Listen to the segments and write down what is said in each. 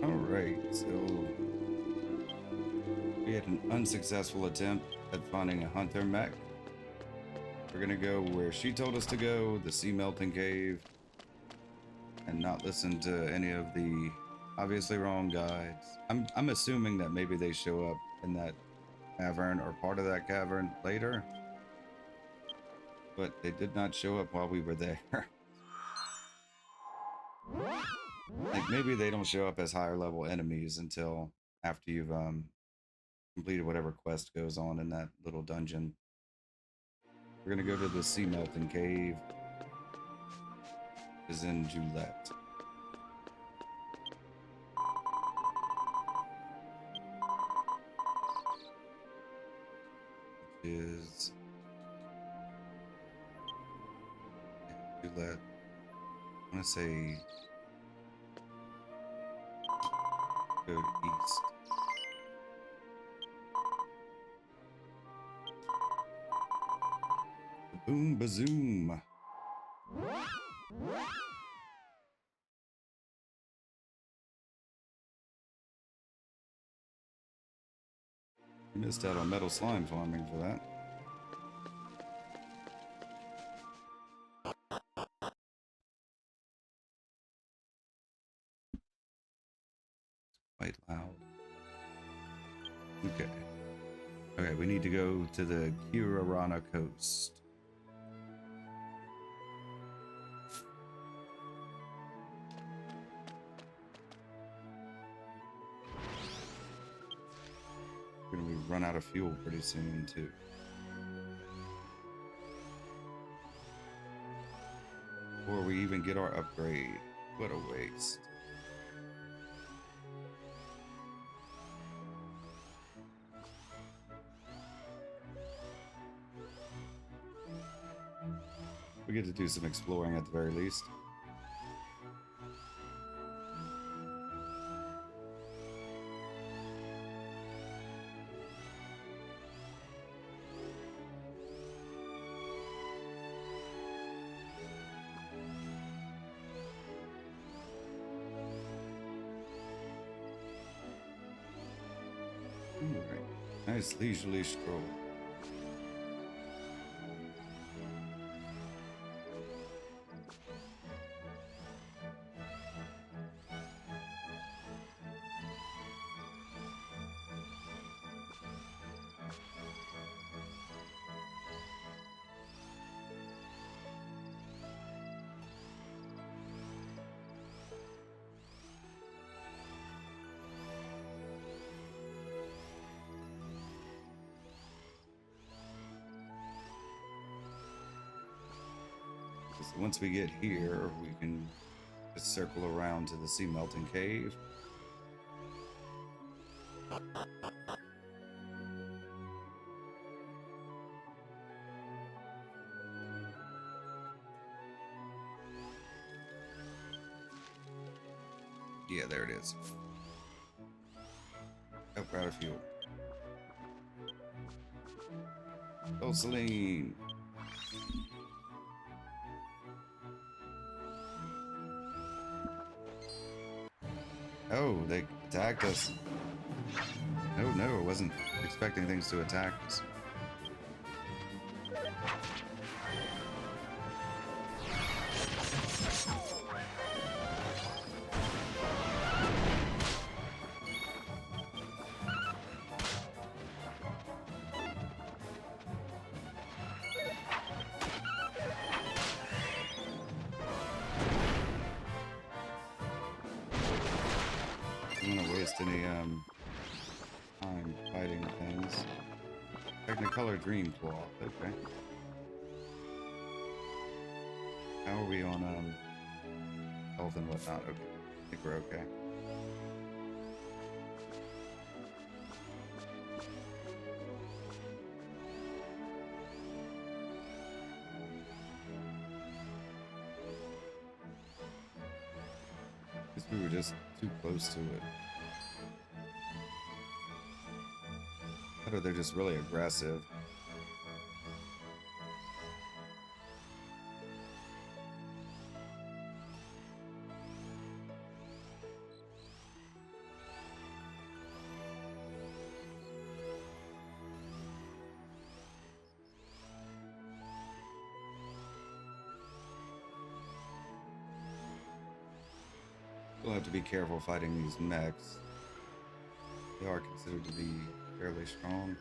Alright, so we had an unsuccessful attempt at finding a hunter mech. We're gonna go where she told us to go, the sea melting cave, and not listen to any of the obviously wrong guides. I'm assuming that maybe they show up in that cavern or part of that cavern later, but they did not show up while we were there. Like maybe they don't show up as higher level enemies until after you've completed whatever quest goes on in that little dungeon. We're gonna go to the sea melting cave, is in Julette. Which is Julette. I wanna say go east. Boom bazoom. You missed out on metal slime farming for that. Quite loud. Okay. Okay, we need to go to the Kirarana coast. We're gonna run out of fuel pretty soon too. Before we even get our upgrade. What a waste. We get to do some exploring at the very least. Alright. Nice leisurely stroll. So once we get here, we can just circle around to the sea melting cave. Yeah, there it is. Oh, out of fuel. Oh, Celine. Oh, they attacked us. Oh no, I wasn't expecting things to attack us. I don't want to waste any time fighting things. Technicolor Dream Cloth, okay. How are we on health and whatnot? Okay, I think we're okay. Guess we were just too close to it. Or they're just really aggressive. We'll have to be careful fighting these mechs. They are considered to be fairly strong,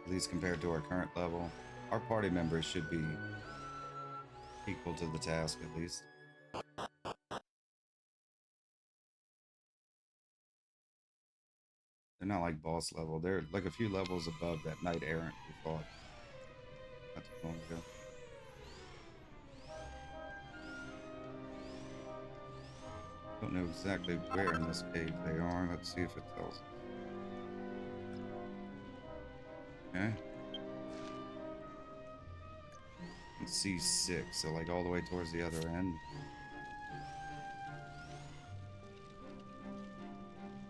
at least compared to our current level. Our party members should be equal to the task, at least. They're not like boss level. They're like a few levels above that knight errant we fought not too long ago. Don't know exactly where in this cave they are. Let's see if it tells us. Okay. C6, so like all the way towards the other end.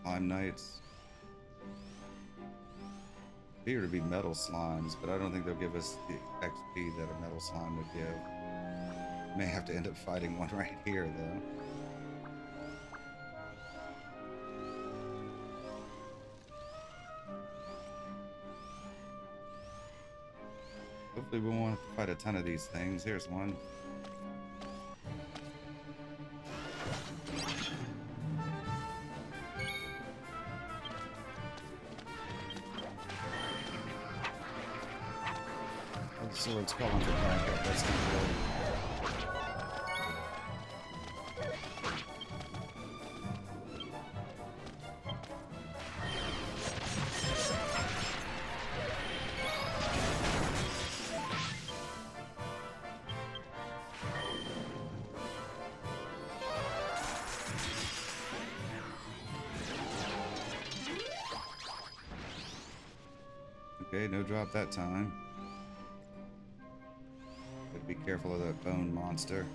Slime Knights. Appear to be metal slimes, but I don't think they'll give us the XP that a metal slime would give. May have to end up fighting one right here, though. Hopefully we won't have to fight a ton of these things. Here's one. Oh, the sword's calling for backup. That's not good. Okay, no drop that time. Gotta be careful of that bone monster.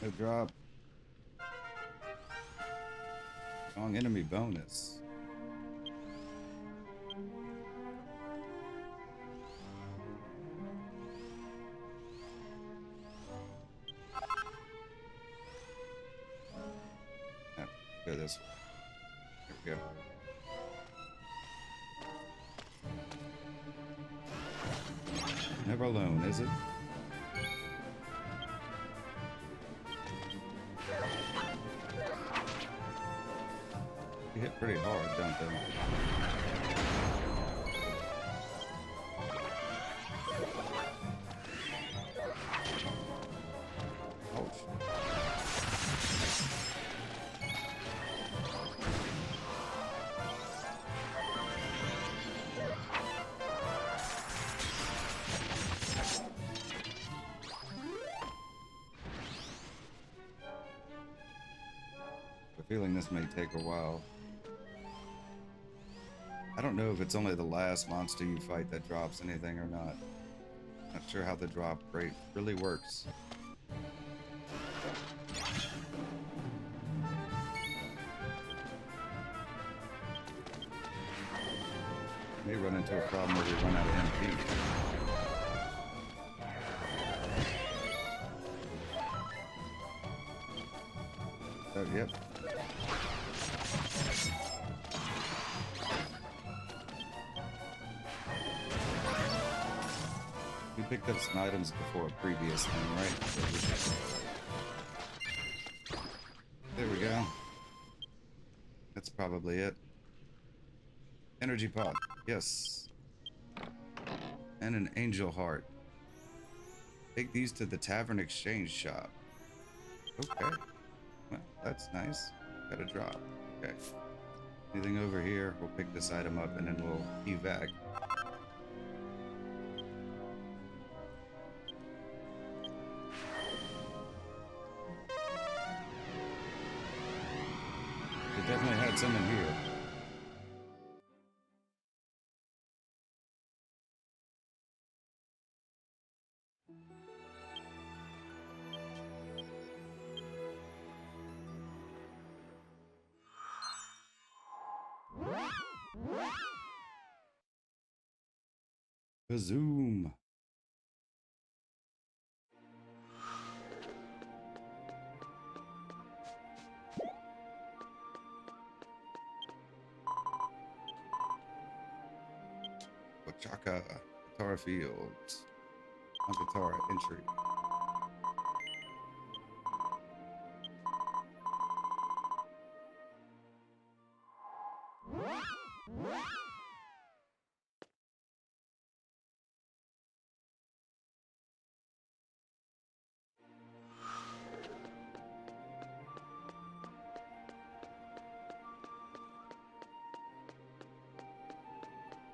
No drop. Strong enemy bonus. Yeah, go this way. Here we go. Never alone, is it? They hit pretty hard, don't they? Ouch. I'm feeling this may take a while. I don't know if it's only the last monster you fight that drops anything or not. Not sure how the drop rate really works. May run into a problem where we run out of MP. Oh, yep. We picked up some items before a previous thing, right? There we go. That's probably it. Energy pot. Yes. And an angel heart. Take these to the tavern exchange shop. Okay. Well, that's nice. Got a drop. Okay. Anything over here? We'll pick this item up and then we'll evac. They definitely had some in here. Zoom. Ochaka, Katara Fields, Katara entry.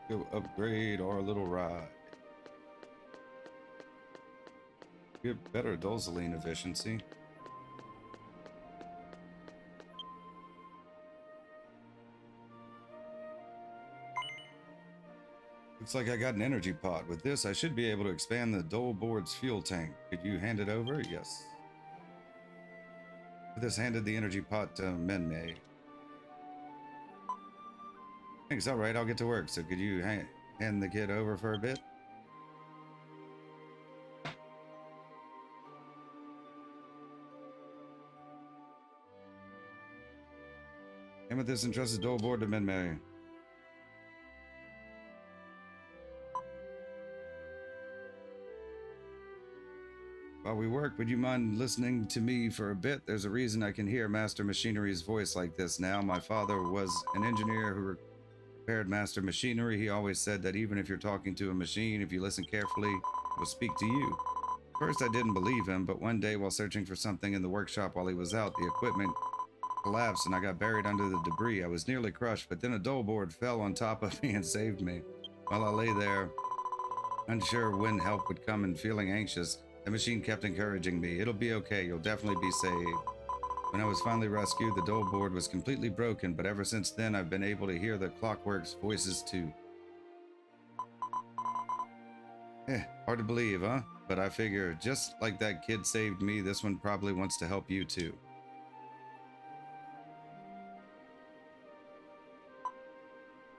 Go upgrade our little ride. Get better Dolzoline efficiency. Looks like I got an energy pot. With this, I should be able to expand the Dolboard's fuel tank. Could you hand it over? Yes. With this, handed the energy pot to Menmei. Thanks, all right, I'll get to work. So could you hand the kid over for a bit? Amethyst entrusts Dolboard to Menmei. While we work, would you mind listening to me for a bit? There's a reason I can hear Master Machinery's voice like this now. My father was an engineer who repaired Master Machinery. He always said that even if you're talking to a machine, if you listen carefully, it will speak to you. First, I didn't believe him, but one day while searching for something in the workshop while he was out, the equipment collapsed and I got buried under the debris. I was nearly crushed, but then a Dolboard fell on top of me and saved me. While I lay there, unsure when help would come and feeling anxious, the machine kept encouraging me. It'll be okay, you'll definitely be saved. When I was finally rescued, the Dolboard was completely broken, but ever since then I've been able to hear the Clockwork's voices too. Hard to believe, huh? But I figure, just like that kid saved me, this one probably wants to help you too.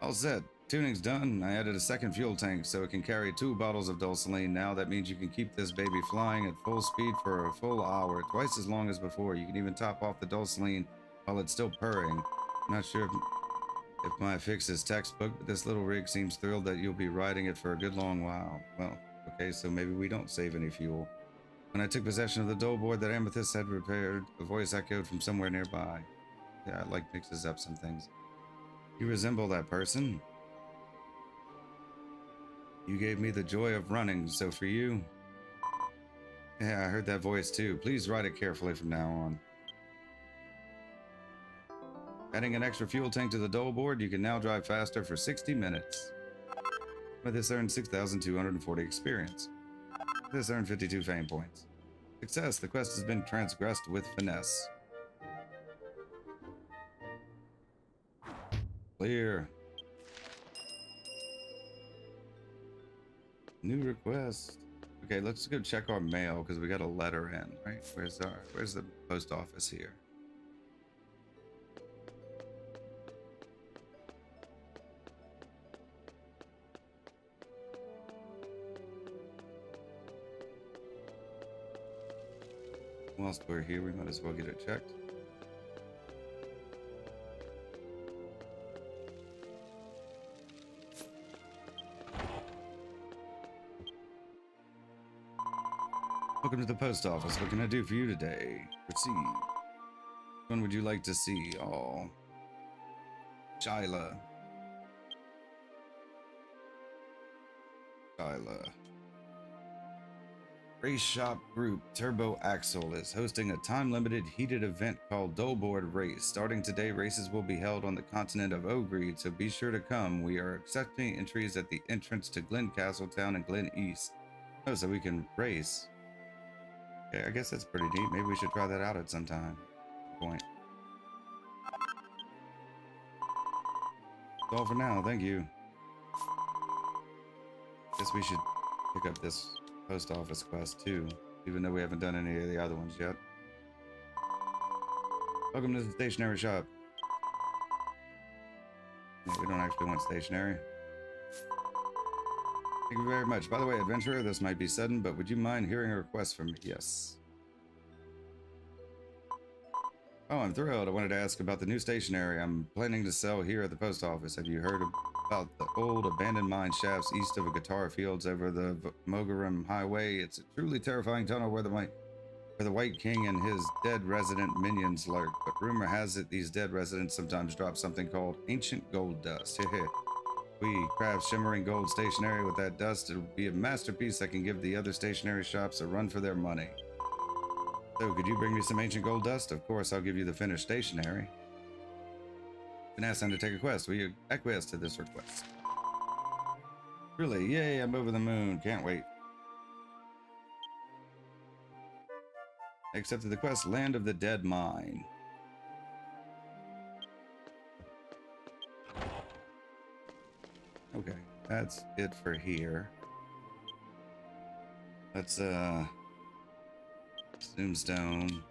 All set. Tuning's done. I added a second fuel tank so it can carry 2 bottles of Dolzoline now. That means you can keep this baby flying at full speed for a full hour, twice as long as before. You can even top off the Dolzoline while it's still purring. I'm not sure if my fix is textbook, but this little rig seems thrilled that you'll be riding it for a good long while. Well, okay, so maybe we don't save any fuel. When I took possession of the Dolboard that Amethyst had repaired, a voice echoed from somewhere nearby. Yeah, it like mixes up some things. You resemble that person. You gave me the joy of running, so for you... Yeah, I heard that voice too. Please ride it carefully from now on. Adding an extra fuel tank to the Dolboard, you can now drive faster for 60 minutes. With this earned 6,240 experience. This earned 52 fame points. Success, the quest has been transgressed with finesse. Clear. New request. Okay, let's go check our mail because we got a letter in, right? Where's the post office here? Whilst we're here, we might as well get it checked. Welcome to the post office. What can I do for you today? Proceed. Which one would you like to see? Oh, Shyla. Race Shop Group Turbo Axle is hosting a time-limited heated event called Dolboard Race. Starting today, races will be held on the continent of Ogreed, so be sure to come. We are accepting entries at the entrance to Glen Castletown and Glen East. Oh, so we can race. Okay, I guess that's pretty neat. Maybe we should try that out at some time. Point. That's all for now. Thank you. Guess we should pick up this post office quest too, even though we haven't done any of the other ones yet. Welcome to the stationery shop. Yeah, we don't actually want stationery. Thank you very much. By the way, adventurer, this might be sudden, but would you mind hearing a request from me? Yes. Oh, I'm thrilled. I wanted to ask about the new stationery I'm planning to sell here at the post office. Have you heard about the old abandoned mine shafts east of a guitar fields over the Mogarum Highway? It's a truly terrifying tunnel where the White King and his dead resident minions lurk. But rumor has it these dead residents sometimes drop something called ancient gold dust. We craft shimmering gold stationery with that dust. It'll be a masterpiece that can give the other stationery shops a run for their money. So, could you bring me some ancient gold dust? Of course, I'll give you the finished stationery. Been asked to undertake a quest. Will you acquiesce to this request? Really? Yay, I'm over the moon. Can't wait. I accepted the quest, Land of the Dead Mine. Okay, that's it for here. Let's, Tombstone.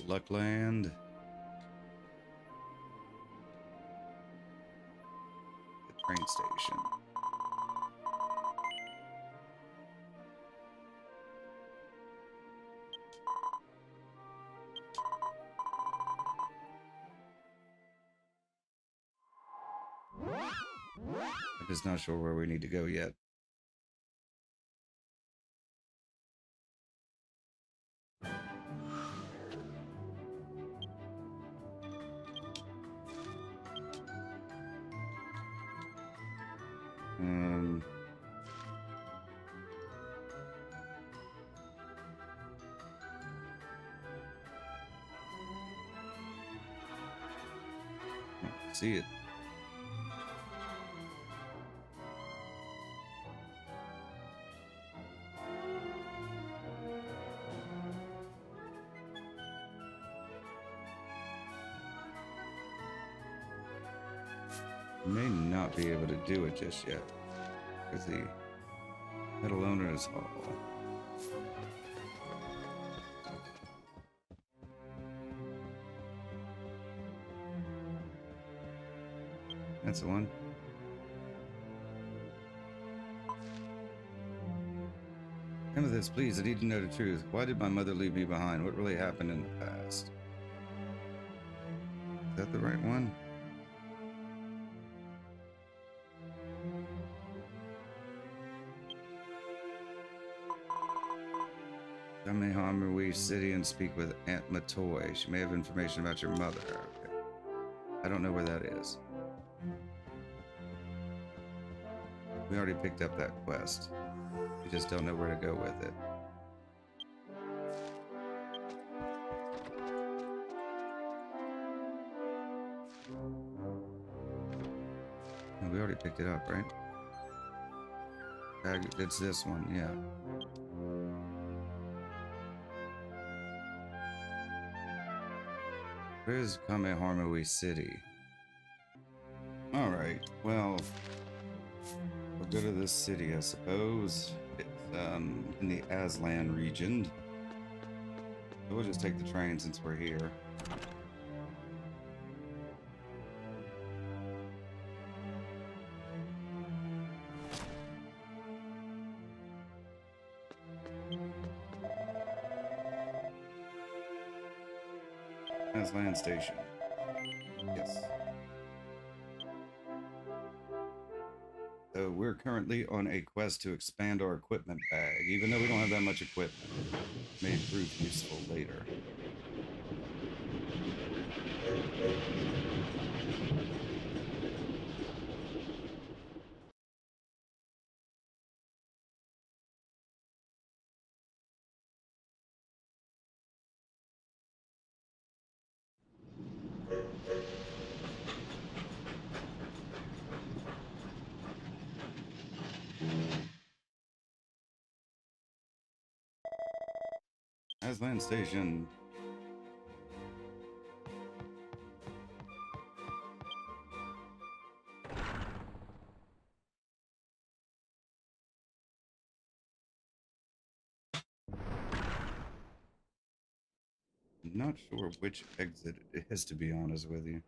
Luckland. The train station. I'm just not sure where we need to go yet. See it. May not be able to do it just yet because the metal owners hall. That's the one. Amethyst, please, I need to know the truth. Why did my mother leave me behind? What really happened in the past? Is that the right one? Come to Harmony City and speak with Aunt Matoy. She may have information about your mother. Okay. I don't know where that is. We already picked up that quest. We just don't know where to go with it. No, we already picked it up, right? It's this one, yeah. Where's Kamehameha City? Alright, well, we'll go to this city, I suppose. It's in the Aslan region. So we'll just take the train since we're here. Aslan Station. Yes. So we're currently on a quest to expand our equipment bag, even though we don't have that much equipment. It may prove useful later. Aslan Station. I'm not sure which exit it is, to be honest with you.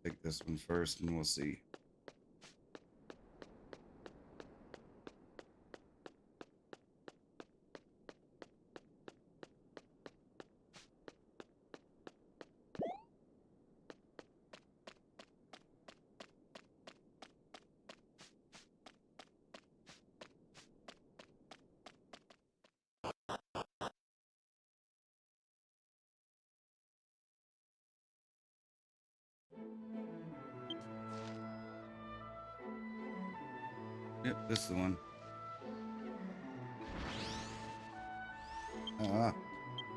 Take this one first and we'll see. Yep, this is the one.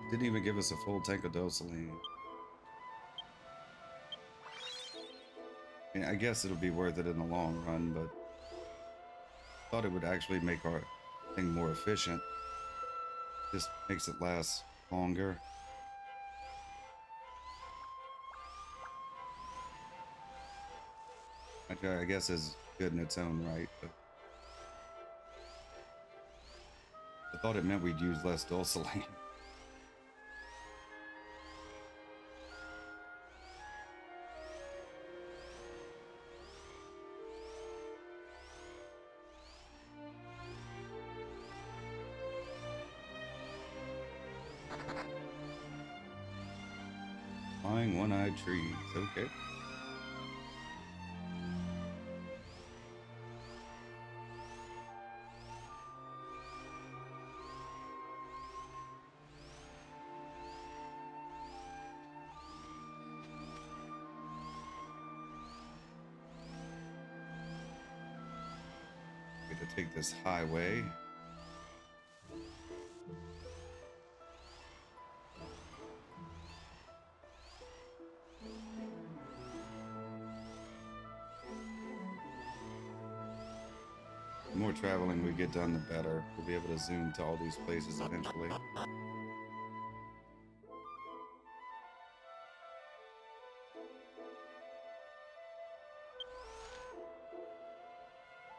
Didn't even give us a full tank of Dosaline. I mean, I guess it'll be worth it in the long run, but thought it would actually make our thing more efficient. Just makes it last longer. Which I guess is good in its own right, but I thought it meant we'd use less Dulcilane. Flying one-eyed trees, okay. Get to take this highway. The more traveling we get done, the better. We'll be able to zoom to all these places eventually.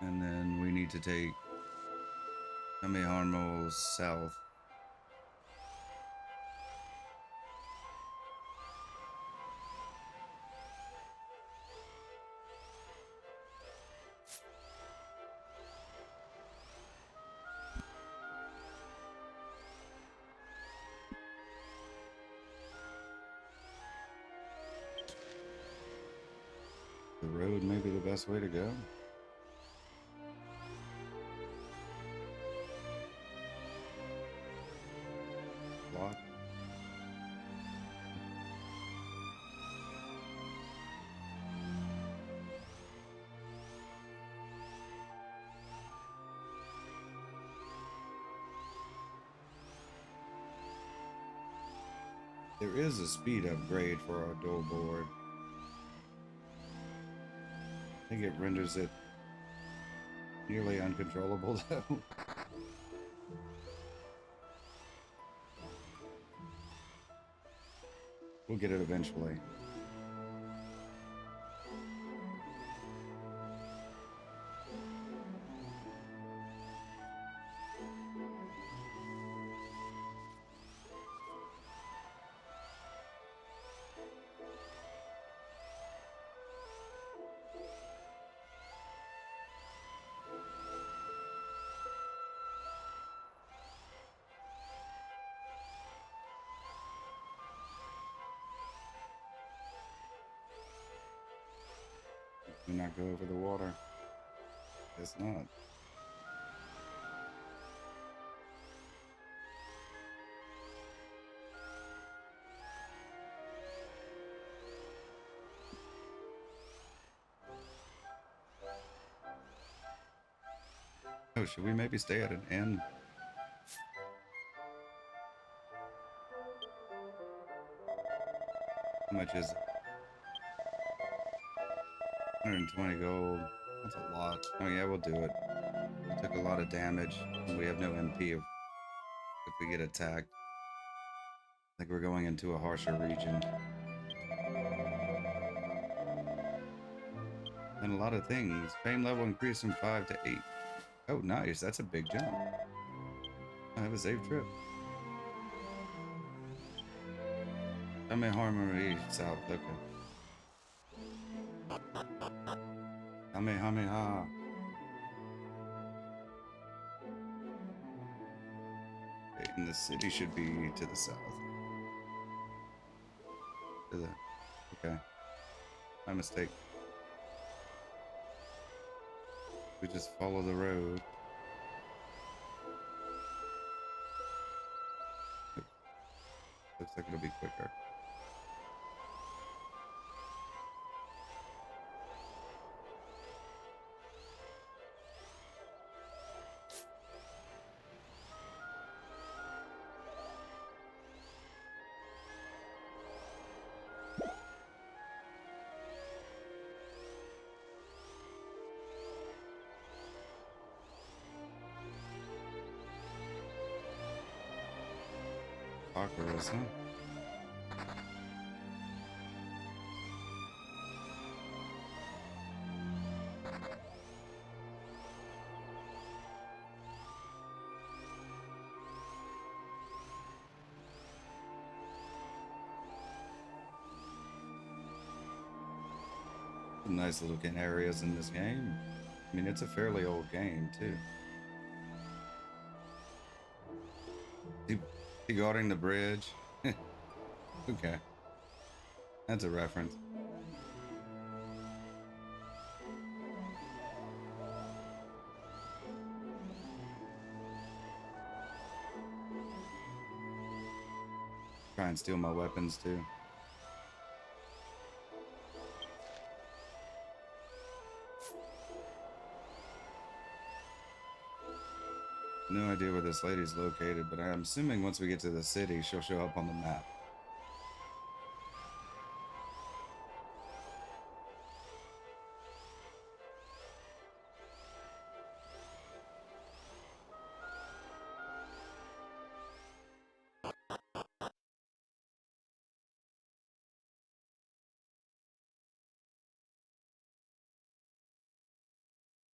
And then we need to take Kamehameha south. The road may be the best way to go. Block. There is a speed upgrade for our Dolboard. I think it renders it nearly uncontrollable though. We'll get it eventually. Do not go over the water. Guess not. Oh, should we maybe stay at an inn? How much is it? 120 gold. That's a lot. Oh yeah, we'll do it. We took a lot of damage. And we have no MP if we get attacked. I think we're going into a harsher region. And a lot of things. Fame level increased from 5 to 8. Oh, nice. That's a big jump. Have a safe trip. Kamehameha South. Okay. Kamehameha. Okay, and the city should be to the south. To the. Okay. My mistake. We just follow the road. Looks like it'll be quicker. Chakras, huh? Some nice looking areas in this game. I mean, it's a fairly old game, too. He guarding the bridge. Okay. That's a reference. Try and steal my weapons, too. No idea where this lady's located, but I'm assuming once we get to the city, she'll show up on the map.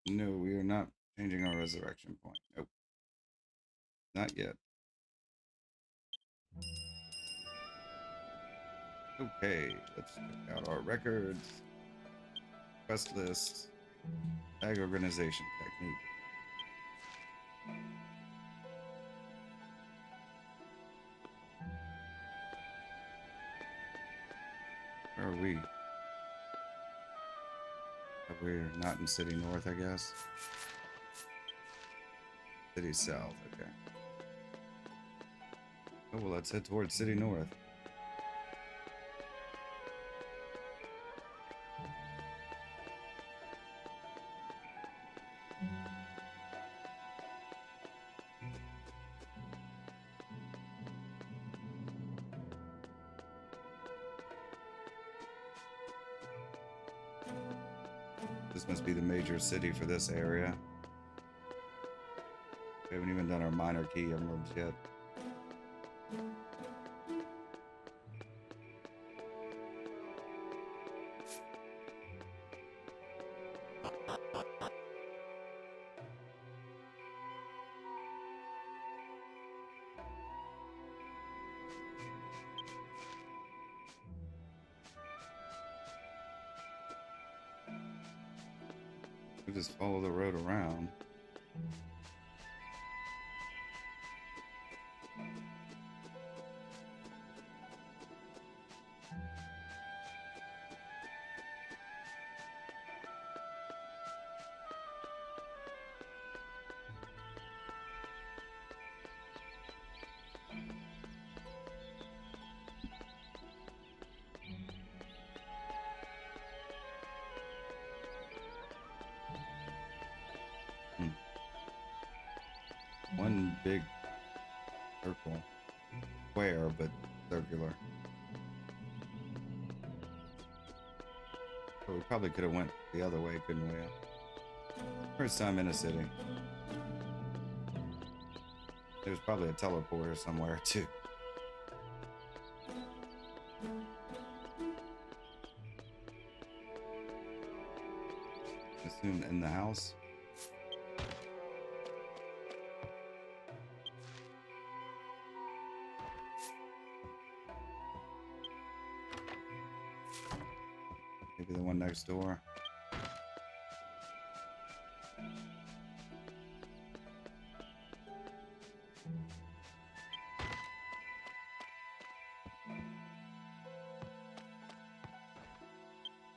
No, we are not changing our resurrection point. Nope. Not yet. Okay, let's check out our records. Quest list. Tag organization technique. Where are we? We're not in City North, I guess. City South, okay. Oh, well, let's head towards City North. This must be the major city for this area. We haven't even done our minor key emeralds yet. We just follow the road around. One big circle. Square, but circular. But we probably could have went the other way, couldn't we? First time in a city. There's probably a teleporter somewhere too. Assume in the house. Maybe the one next door.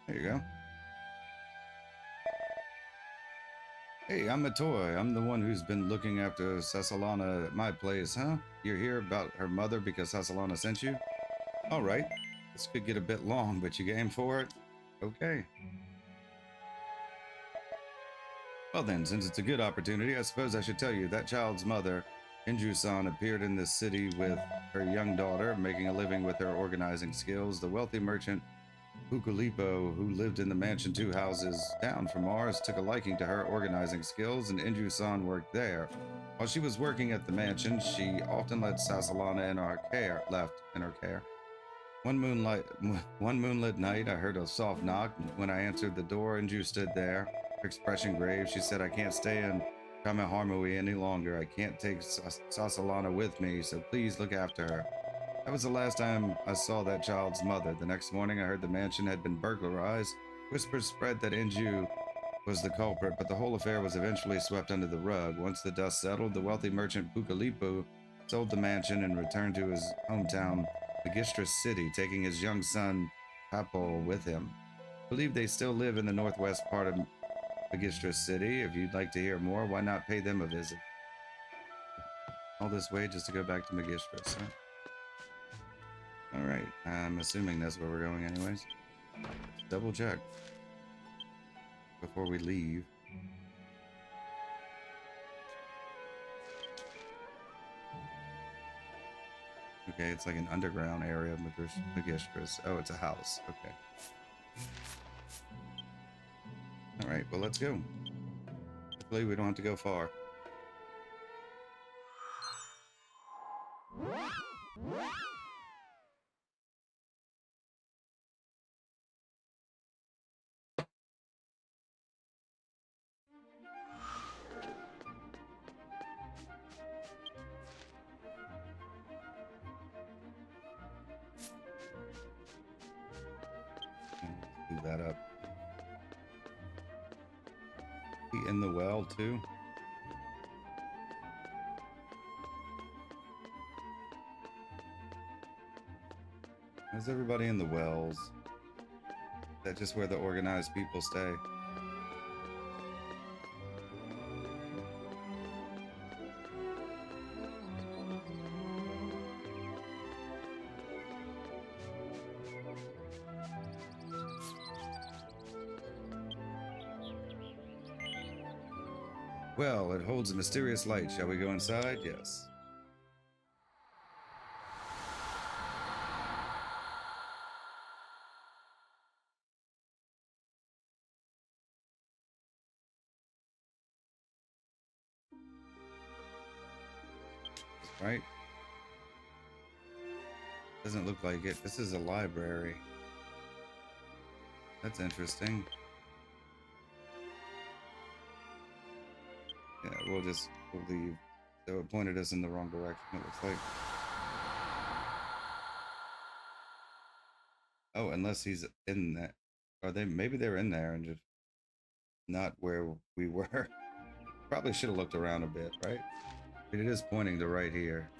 There you go. Hey, I'm Matoy. I'm the one who's been looking after Sasalana at my place, huh? You're here about her mother because Sasalana sent you? All right. This could get a bit long, but you game for it? Okay. Well then, since it's a good opportunity, I suppose I should tell you that child's mother, Inju-san, appeared in this city with her young daughter, making a living with her organizing skills. The wealthy merchant Pukulipo, who lived in the mansion 2 houses down from ours, took a liking to her organizing skills, and Inju-san worked there. While she was working at the mansion, she often let Sasalana left in her care. One moonlit night, I heard a soft knock. When I answered the door, Inju stood there, her expression grave. She said, "I can't stay in Kamiharmui any longer. I can't take Sasalana with me, so please look after her." That was the last time I saw that child's mother. The next morning, I heard the mansion had been burglarized. Whispers spread that Inju was the culprit, but the whole affair was eventually swept under the rug. Once the dust settled, the wealthy merchant Pukulipu sold the mansion and returned to his hometown, Magistra City, taking his young son, Papo, with him. I believe they still live in the northwest part of Magistra City. If you'd like to hear more, why not pay them a visit? All this way just to go back to Magistras, huh? Alright, I'm assuming that's where we're going anyways. Let's double check before we leave. Okay, it's like an underground area of Magistras. Oh, it's a house. Okay. Alright, well, let's go. Hopefully we don't have to go far. Do that up. He in the well too. How's everybody in the wells? Is that just where the organized people stay? Well, it holds a mysterious light. Shall we go inside? Yes. Right? Doesn't look like it. This is a library. That's interesting. Yeah, we'll leave. So it pointed us in the wrong direction, it looks like. Oh, unless he's in that. Or maybe they're in there and just not where we were. Probably should have looked around a bit, right? But it is pointing to right here.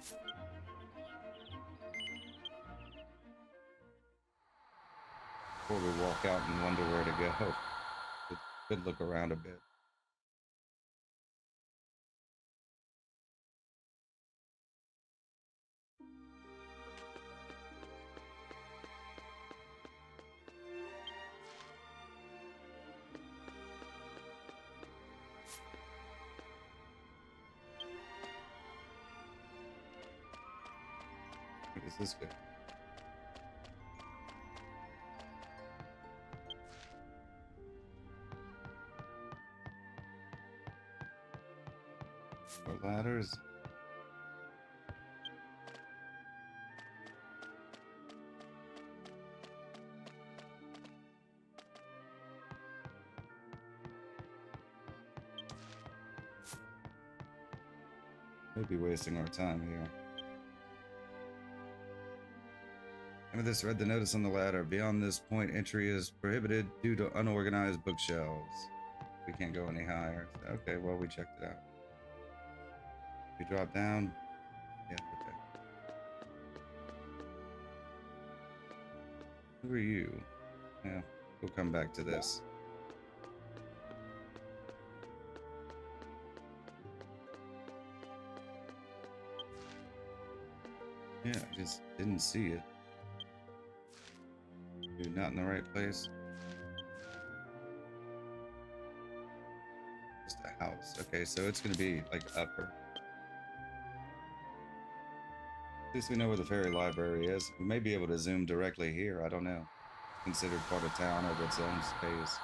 Before we walk out and wonder where to go. Could look around a bit. Where does this go? Or ladders. Maybe wasting our time here. Amethyst read the notice on the ladder. Beyond this point, entry is prohibited due to unorganized bookshelves. We can't go any higher. Okay, well, we checked it out. We drop down. Yeah, okay. Who are you? Yeah, we'll come back to this. Yeah, I just didn't see it. You're not in the right place. Just a house. Okay, so it's gonna be like upper. At least we know where the fairy library is. We may be able to zoom directly here. I don't know. Considered part of town of its own space.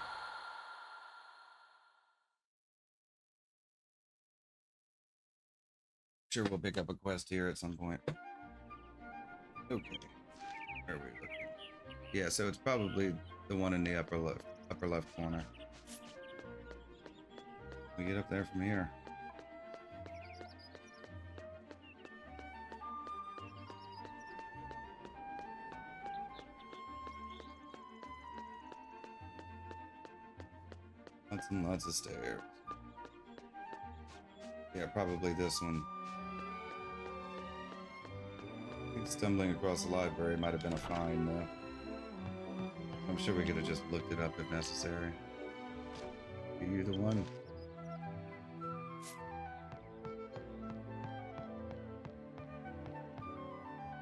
Sure, we'll pick up a quest here at some point. Okay. Where are we looking? Yeah, so it's probably the one in the upper left corner. We get up there from here. Lots and lots of stairs. Yeah, probably this one. I think stumbling across the library might have been a fine, though. I'm sure we could have just looked it up if necessary. Are you the one?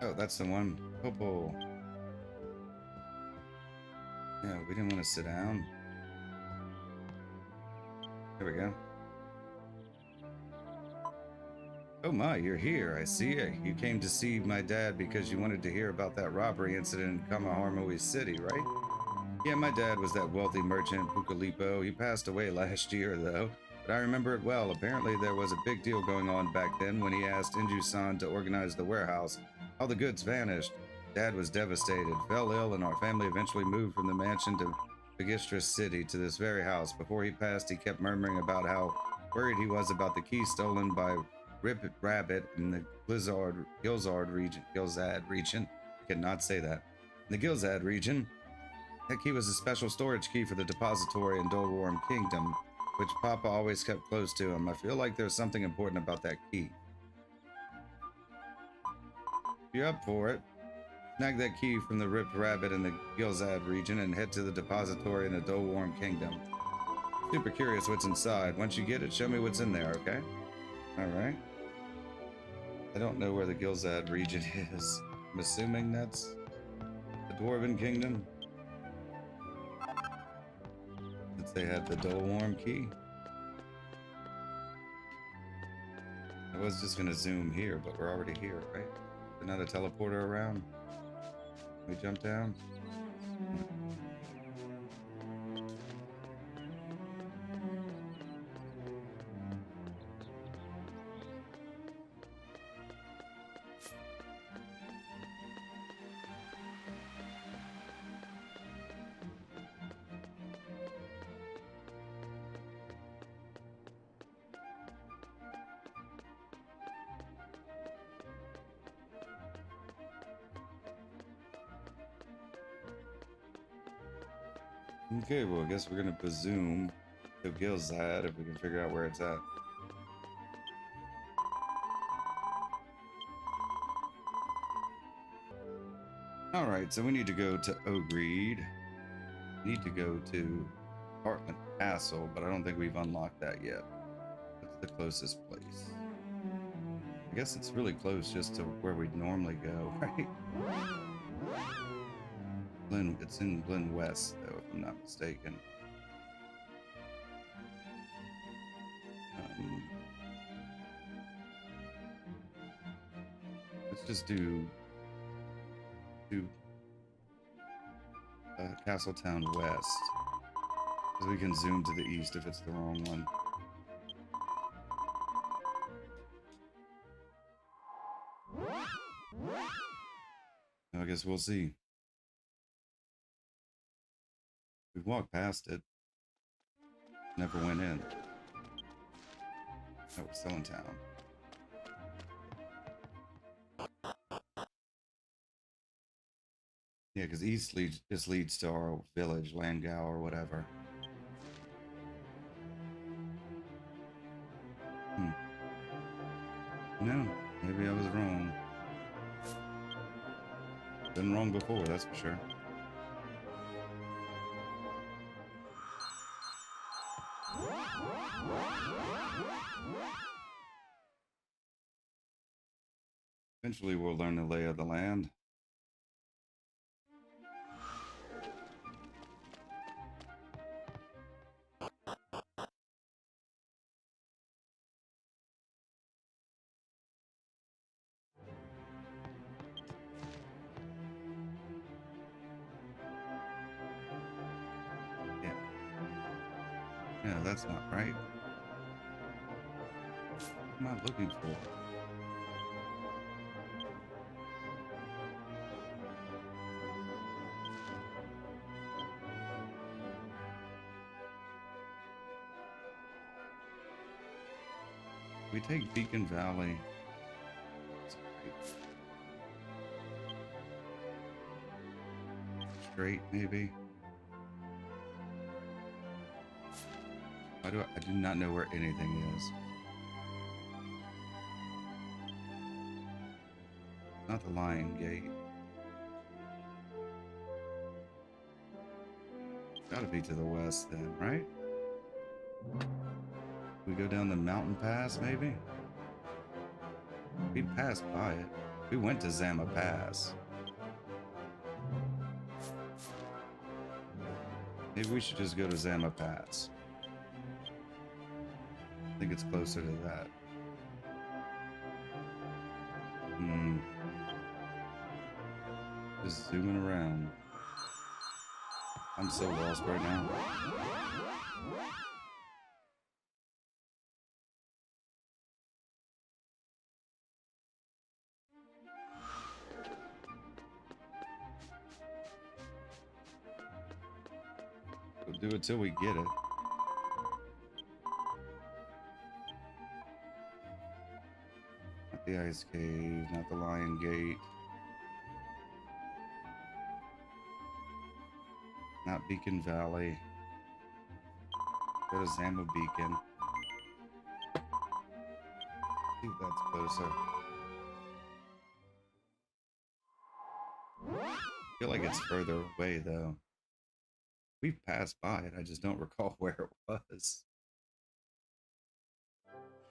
Oh, that's the one. Popo. Yeah, we didn't want to sit down. There we go. Oh my, you're here. I see it. You came to see my dad because you wanted to hear about that robbery incident in Kamaharmaui City, right? Yeah, my dad was that wealthy merchant, Pucalipo. He passed away last year, though. But I remember it well. Apparently there was a big deal going on back then when he asked Inju-san to organize the warehouse. All the goods vanished. Dad was devastated, fell ill, and our family eventually moved from the mansion to Vigistra City to this very house. Before he passed, he kept murmuring about how worried he was about the key stolen by Rip Rabbit in the Gilzad region. I cannot say that. In the Gilzad region, that key was a special storage key for the depository in Dolboard Kingdom, which Papa always kept close to him. I feel like there's something important about that key. If you're up for it, snag that key from the Ripped Rabbit in the Gilzad region and head to the depository in the Dolboard Kingdom. Super curious what's inside. Once you get it, show me what's in there, okay? Alright. I don't know where the Gilzad region is. I'm assuming that's the Dwarven Kingdom. Since they had the Dolboard key. I was just gonna zoom here, but we're already here, right? There's not a teleporter around. We jump down. Okay, well, I guess we're gonna presume to Gilzad if we can figure out where it's at. Alright, so we need to go to Ogreed. Need to go to Heartland Castle, but I don't think we've unlocked that yet. What's the closest place? I guess it's really close just to where we'd normally go, right? It's in Glen West, though, if I'm not mistaken. Let's just do Castletown West, because we can zoom to the east if it's the wrong one. guess we'll see. We walked past it. Never went in. Oh, we're still in town. Yeah, because east just leads to our village, Landgau or whatever. No, maybe I was wrong. Been wrong before, that's for sure. Eventually we'll learn the lay of the land. Yeah. No, that's not right. What am I looking for? We take Beacon Valley. Straight, maybe. Why do I do not know where anything is. Not the Lion Gate. Gotta be to the west then, right? We go down the mountain pass, maybe? We passed by it. We went to Zama Pass. Maybe we should just go to Zama Pass. I think it's closer to that. Just zooming around. I'm so lost right now. We'll do it till we get it. Not the Ice Cave, not the Lion Gate. Not Beacon Valley. Go to Zama Beacon. See if that's closer. I feel like it's further away though. We've passed by it, I just don't recall where it was.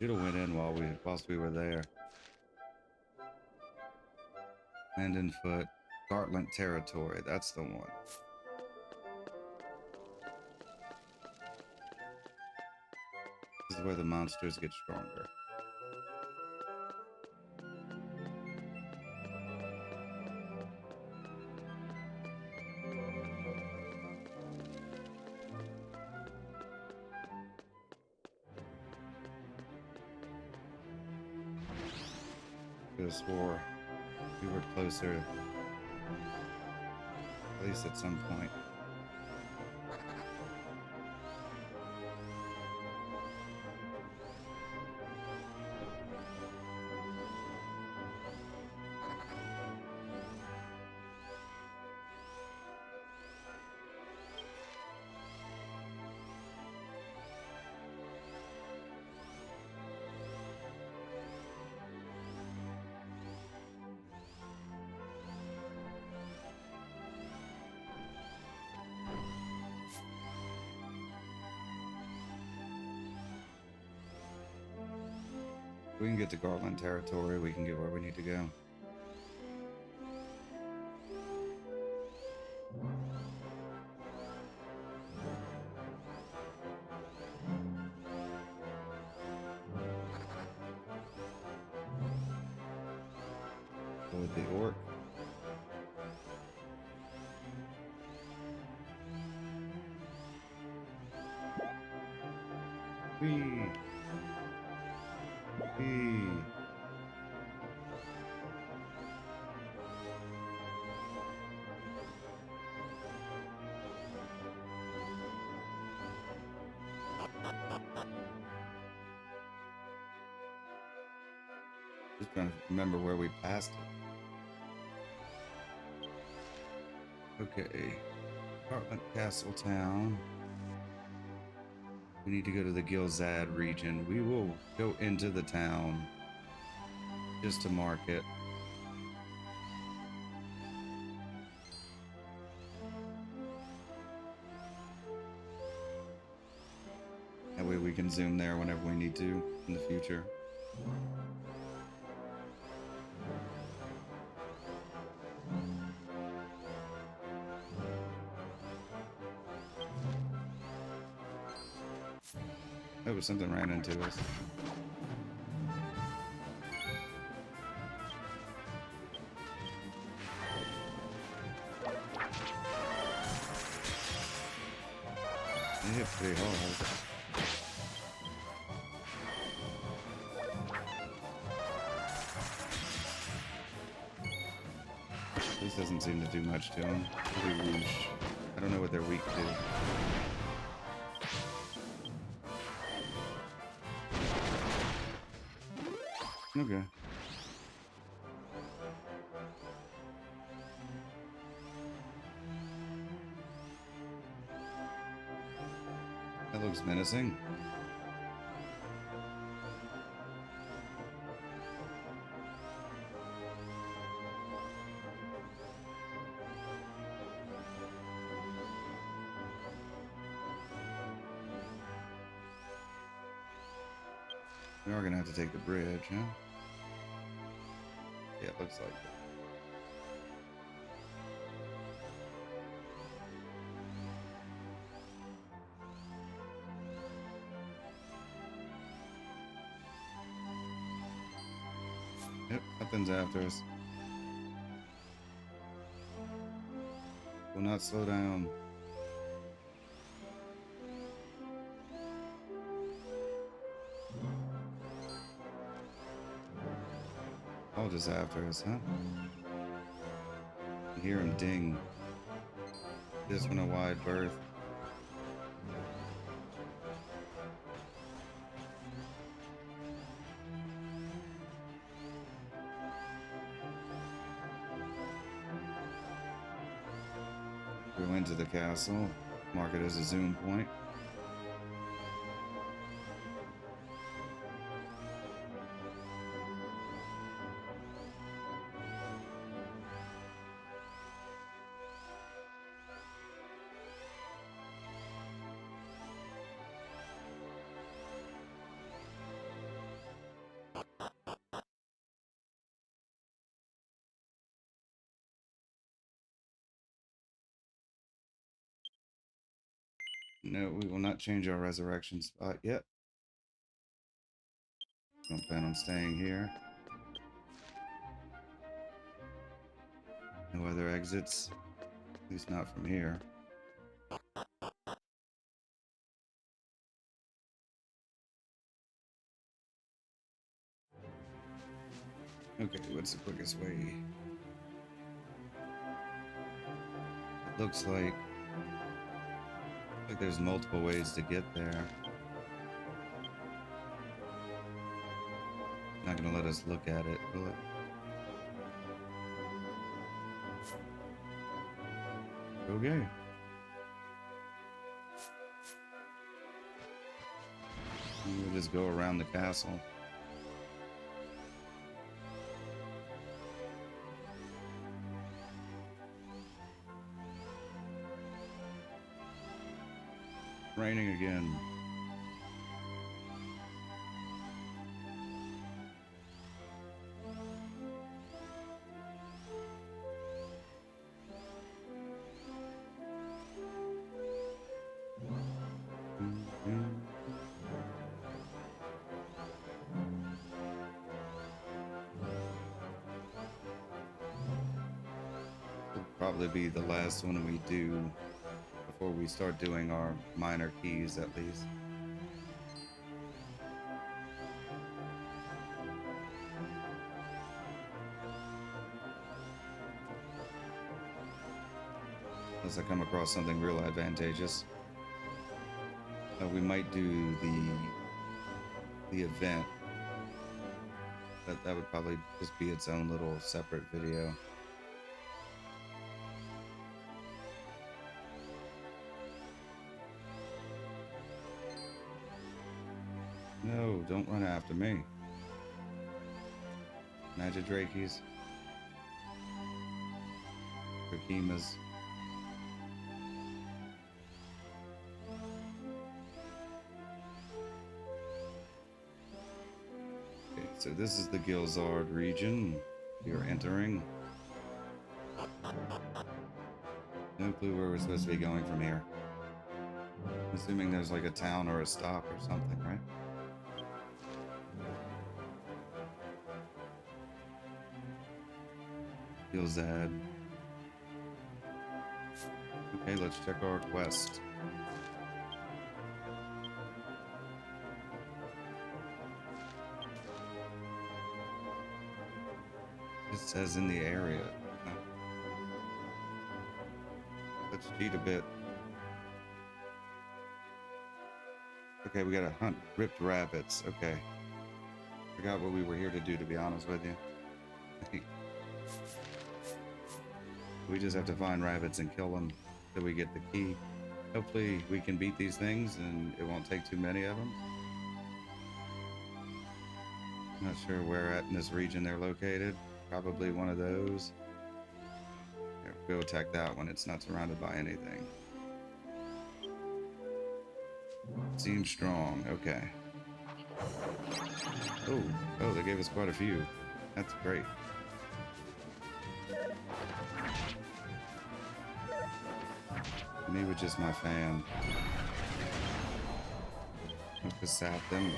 Should have went in whilst we were there. Hand and foot. Gartland territory, that's the one. This is where the monsters get stronger. Could have swore we were closer, at least at some point. If we can get to Gartland territory, we can get where we need to go. Go with the orc. Whee! Just trying to remember where we passed it. Okay. Apartment Castle Town. We need to go to the Gilzad region. We will go into the town just to mark it. That way we can zoom there whenever we need to in the future. Oh, something ran into us. They hit pretty hard. This doesn't seem to do much to them. I don't know what they're weak to. Okay. That looks menacing. We are gonna have to take the bridge, huh? Yeah, it looks like it. Yep, something's after us. Will not slow down. All just after us, huh? I hear him ding. This one a wide berth. Go into the castle. Mark it as a zoom point. No, we will not change our resurrection spot yet. Don't plan on staying here. No other exits. At least not from here. Okay, what's the quickest way? It looks like there's multiple ways to get there. Not gonna let us look at it, will it? Okay. We'll just go around the castle. Raining again. Probably be the last one we do before we start doing our minor keys, at least. Unless I come across something real advantageous. We might do the event That would probably just be its own little separate video. No, don't run after me. Magic Drakies. Kokimas. Okay, so this is the Gilzard region you're entering. No clue where we're supposed to be going from here. I'm assuming there's like a town or a stop or something, right? Gilzad. Okay, let's check our quest. It says in the area. Let's cheat a bit. Okay, we gotta hunt ripped rabbits. Okay. Forgot what we were here to do, to be honest with you. We just have to find rabbits and kill them till we get the key. Hopefully we can beat these things and it won't take too many of them. Not sure where at in this region they're located. Probably one of those. Here, go attack that one. It's not surrounded by anything. Seems strong. Okay. Oh, they gave us quite a few. That's great. Me with just my fan. Have to sap them.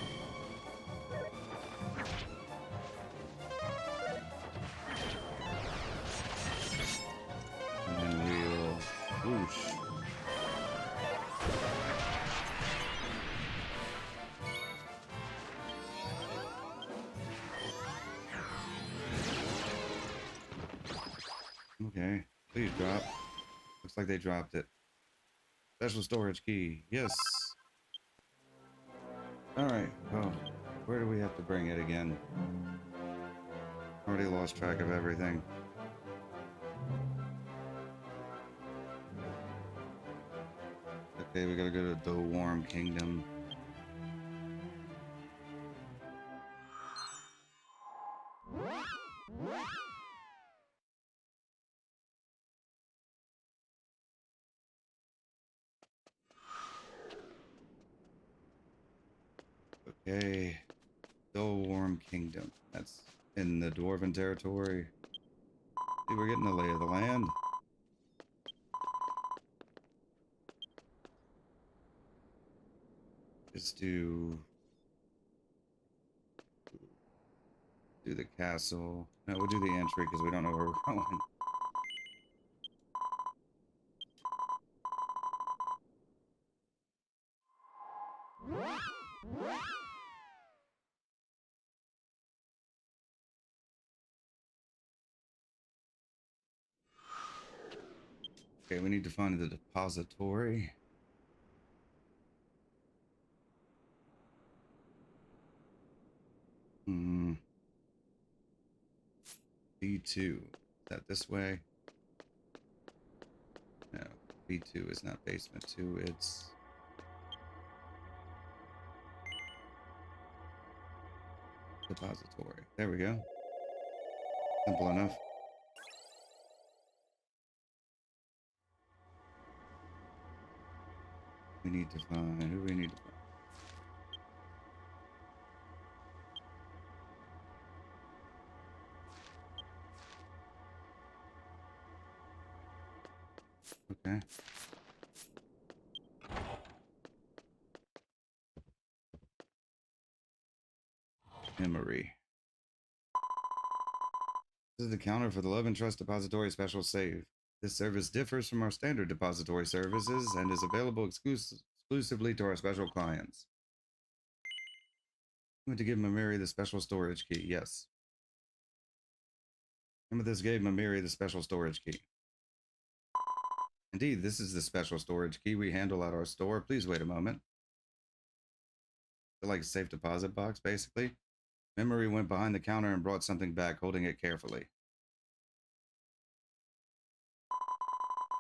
And then we'll whoosh. Okay, please drop. Looks like they dropped it. Special storage key. Yes. Alright, well, where do we have to bring it again? Already lost track of everything. Okay, we gotta go to Dolboard Kingdom. Okay, Dolboard Kingdom. That's in the Dwarven territory. See, we're getting the lay of the land. Just do the castle. No, we'll do the entry because we don't know where we're going. Okay, we need to find the depository. B2. Is that this way? No, B2 is not basement 2, it's... depository. There we go. Simple enough. We need to find... who do we need to find? Okay. Memory. This is the counter for the Love and Trust Depository Special Save. This service differs from our standard depository services and is available exclusively to our special clients. I'm going to give Mamiri the special storage key. Yes. This gave Mamiri the special storage key. Indeed, this is the special storage key we handle at our store. Please wait a moment. Like a safe deposit box, basically. Memory went behind the counter and brought something back, holding it carefully.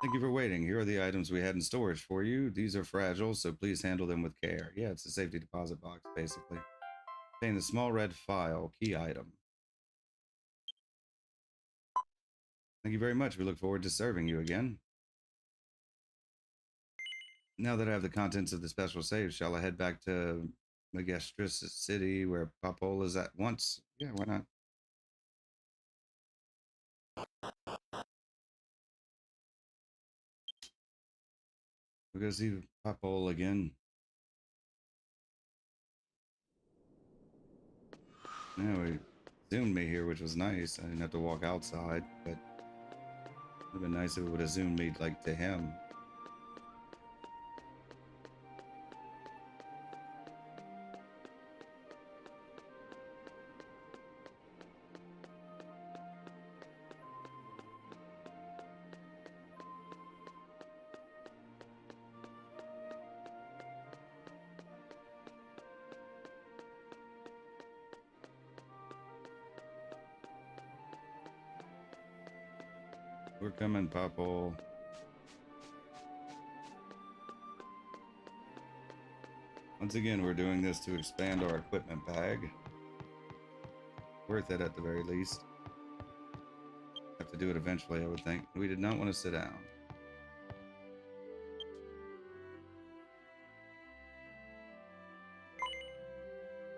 Thank you for waiting. Here are the items we had in storage for you. These are fragile, so please handle them with care. Yeah, it's a safety deposit box, basically. Contain a small red file. Key item. Thank you very much. We look forward to serving you again. Now that I have the contents of the special safe, shall I head back to Magestris City, where Popol is at once? Yeah, why not? We'll go see Popol again. No, he zoomed me here, which was nice. I didn't have to walk outside, but it would have been nice if it would have zoomed me like to him. We're coming, Popol. Once again, we're doing this to expand our equipment bag. Worth it at the very least. Have to do it eventually, I would think. We did not want to sit down.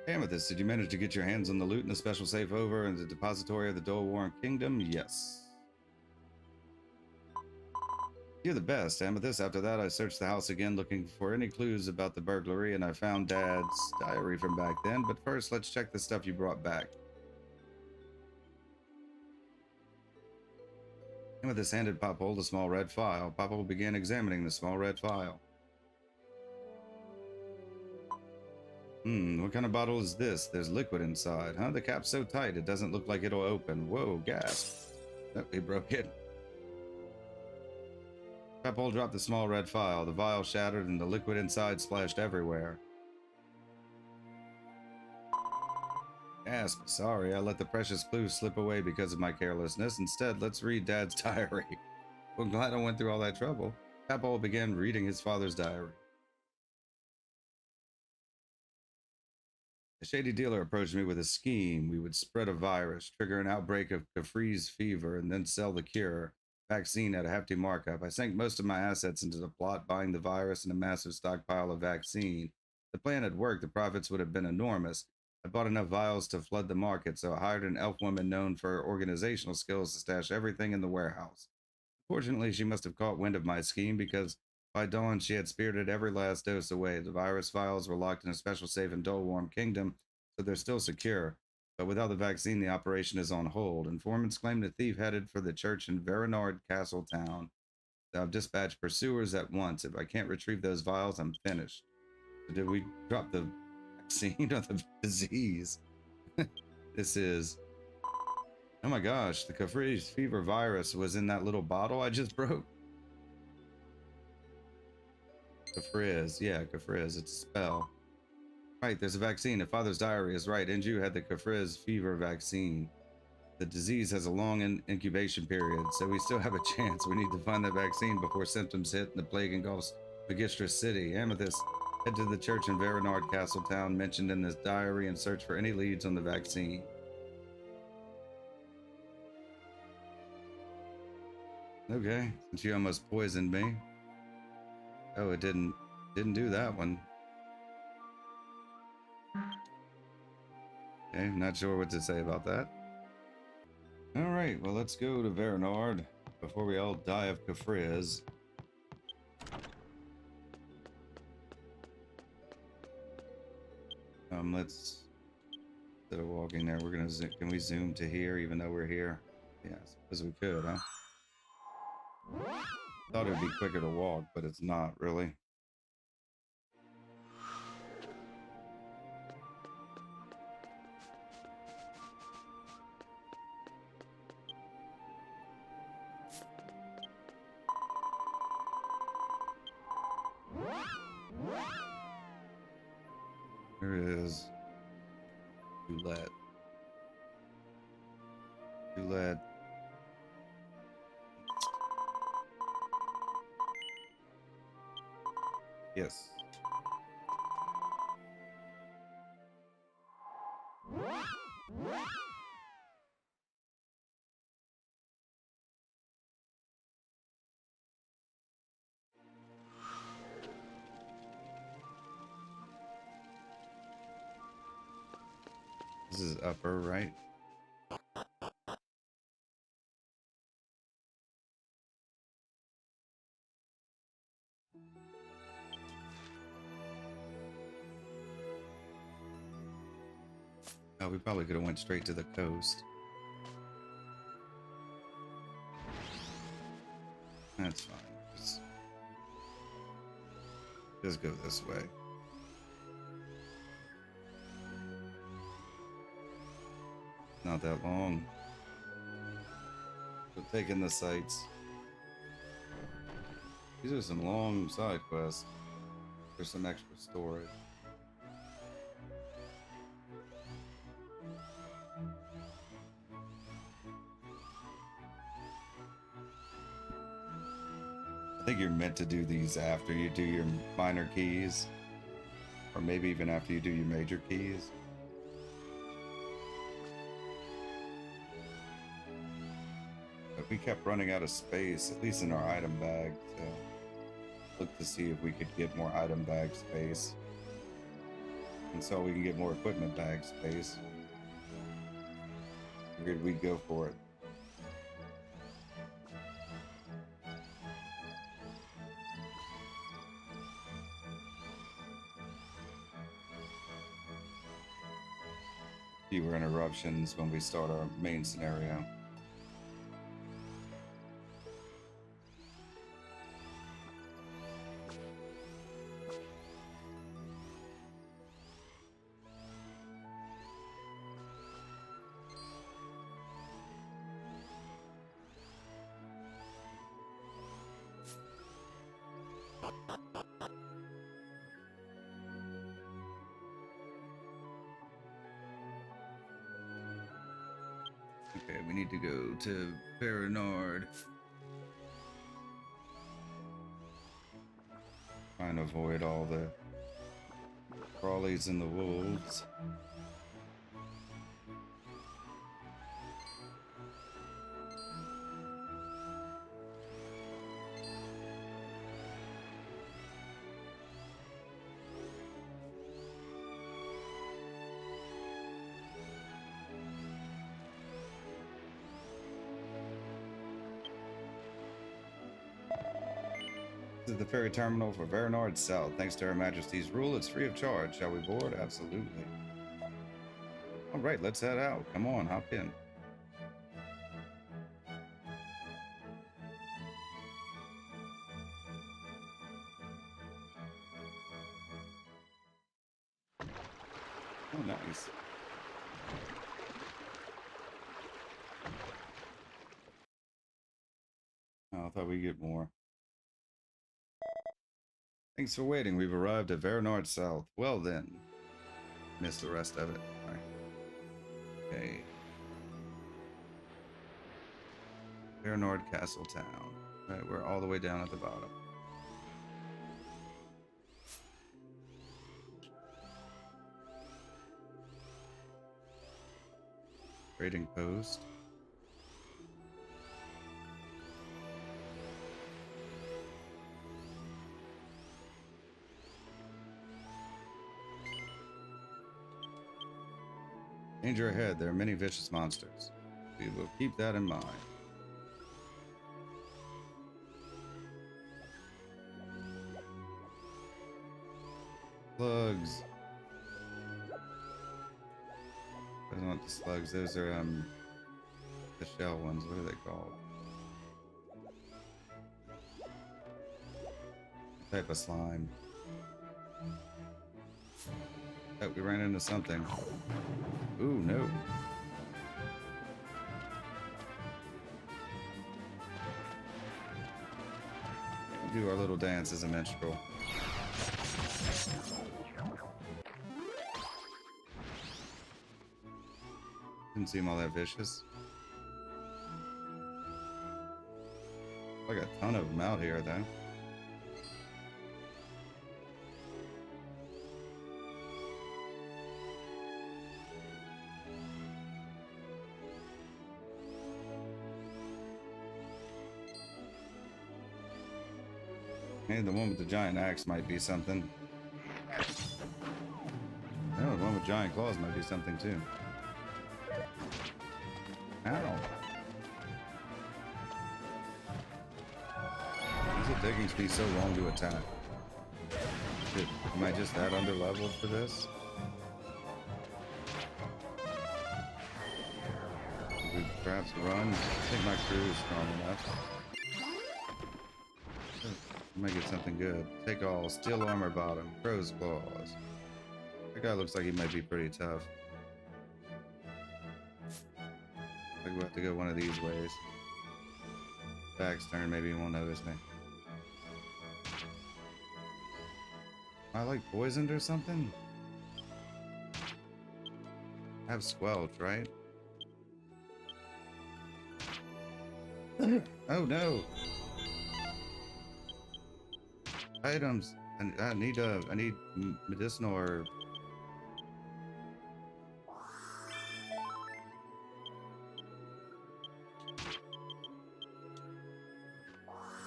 Amethyst, did you manage to get your hands on the loot in the special safe over in the depository of the Dolboard Kingdom? Yes. You're the best, Amethyst. After that, I searched the house again looking for any clues about the burglary, and I found Dad's diary from back then. But first, let's check the stuff you brought back. Amethyst handed Popol the small red file. Popol began examining the small red file. What kind of bottle is this? There's liquid inside, huh? The cap's so tight, it doesn't look like it'll open. Whoa, gasp. Oh, he broke it. Popol dropped the small red file. The vial shattered and the liquid inside splashed everywhere. Gasp. Sorry, I let the precious clue slip away because of my carelessness. Instead, let's read Dad's diary. Well, glad I went through all that trouble. Popol began reading his father's diary. A shady dealer approached me with a scheme. We would spread a virus, trigger an outbreak of Kafri's fever, and then sell the cure. Vaccine at a hefty markup. I sank most of my assets into the plot, buying the virus and a massive stockpile of vaccine. The plan had worked. The profits would have been enormous. I bought enough vials to flood the market, so I hired an elf woman known for her organizational skills to stash everything in the warehouse. Fortunately, she must have caught wind of my scheme because by dawn she had spirited every last dose away. The virus vials were locked in a special safe in Dolboard Kingdom, so they're still secure. But without the vaccine, the operation is on hold. Informants claim the thief headed for the church in Verenard Castle Town. I've dispatched pursuers at once. If I can't retrieve those vials, I'm finished. So did we drop the vaccine or the disease? This is... Oh my gosh, the Kafri's fever virus was in that little bottle I just broke. Kafriz, yeah, Kafriz, it's a spell. Right, there's a vaccine. If Father's diary is right, Inju had the Kafriz fever vaccine. The disease has a long incubation period, so we still have a chance. We need to find that vaccine before symptoms hit and the plague engulfs Magistris City. Amethyst, head to the church in Verenard Castle Town mentioned in this diary and search for any leads on the vaccine. Okay, since you almost poisoned me. Oh, it didn't do that one. Okay, not sure what to say about that. All right, well, let's go to Verenard before we all die of Kafriz. Let's, instead of walking there, we're gonna zoom. Can we zoom to here even though we're here? Yeah, I suppose we could, huh? Thought it'd be quicker to walk, but it's not really. There is roulette. Roulette. Yes. This is upper, right? Oh, we probably could have went straight to the coast. That's fine. Just go this way. Not that long. But taking the sights. These are some long side quests. There's some extra storage. I think you're meant to do these after you do your minor keys. Or maybe even after you do your major keys. But we kept running out of space, at least in our item bag, so look to see if we could get more item bag space. And so we can get more equipment bag space. Figured we'd go for it. Fewer interruptions when we start our main scenario. Okay, we need to go to Paranard. Trying to avoid all the crawlies and the wolves. This is the ferry terminal for Paranard South. Thanks to Her Majesty's rule, it's free of charge. Shall we board? Absolutely. All right, let's head out. Come on, hop in. Oh, nice. Oh, I thought we'd get more. Thanks for waiting. We've arrived at Paranard South. Well then. Missed the rest of it. All right. Okay. Paranard Castle Town. All right, we're all the way down at the bottom. Trading post. Danger ahead. There are many vicious monsters. We will keep that in mind. Slugs. I don't want the slugs. Those are the shell ones. What are they called? Type of slime. Oh, we ran into something. Ooh, no. Do our little dance as a minstrel. Didn't seem all that vicious. Like a ton of them out here, though. Hey, the one with the giant axe might be something. Oh, the one with giant claws might be something too. Ow. Why is it taking me so long to attack? Am I just that under leveled for this? Could perhaps run? I think my crew is strong enough. I might get something good. Take all, steel armor bottom, crow's claws. That guy looks like he might be pretty tough. I think we'll have to go one of these ways. Back's turn, maybe he won't notice me. Am I like poisoned or something? I have squelch, right? Oh no! Items. I need medicinal or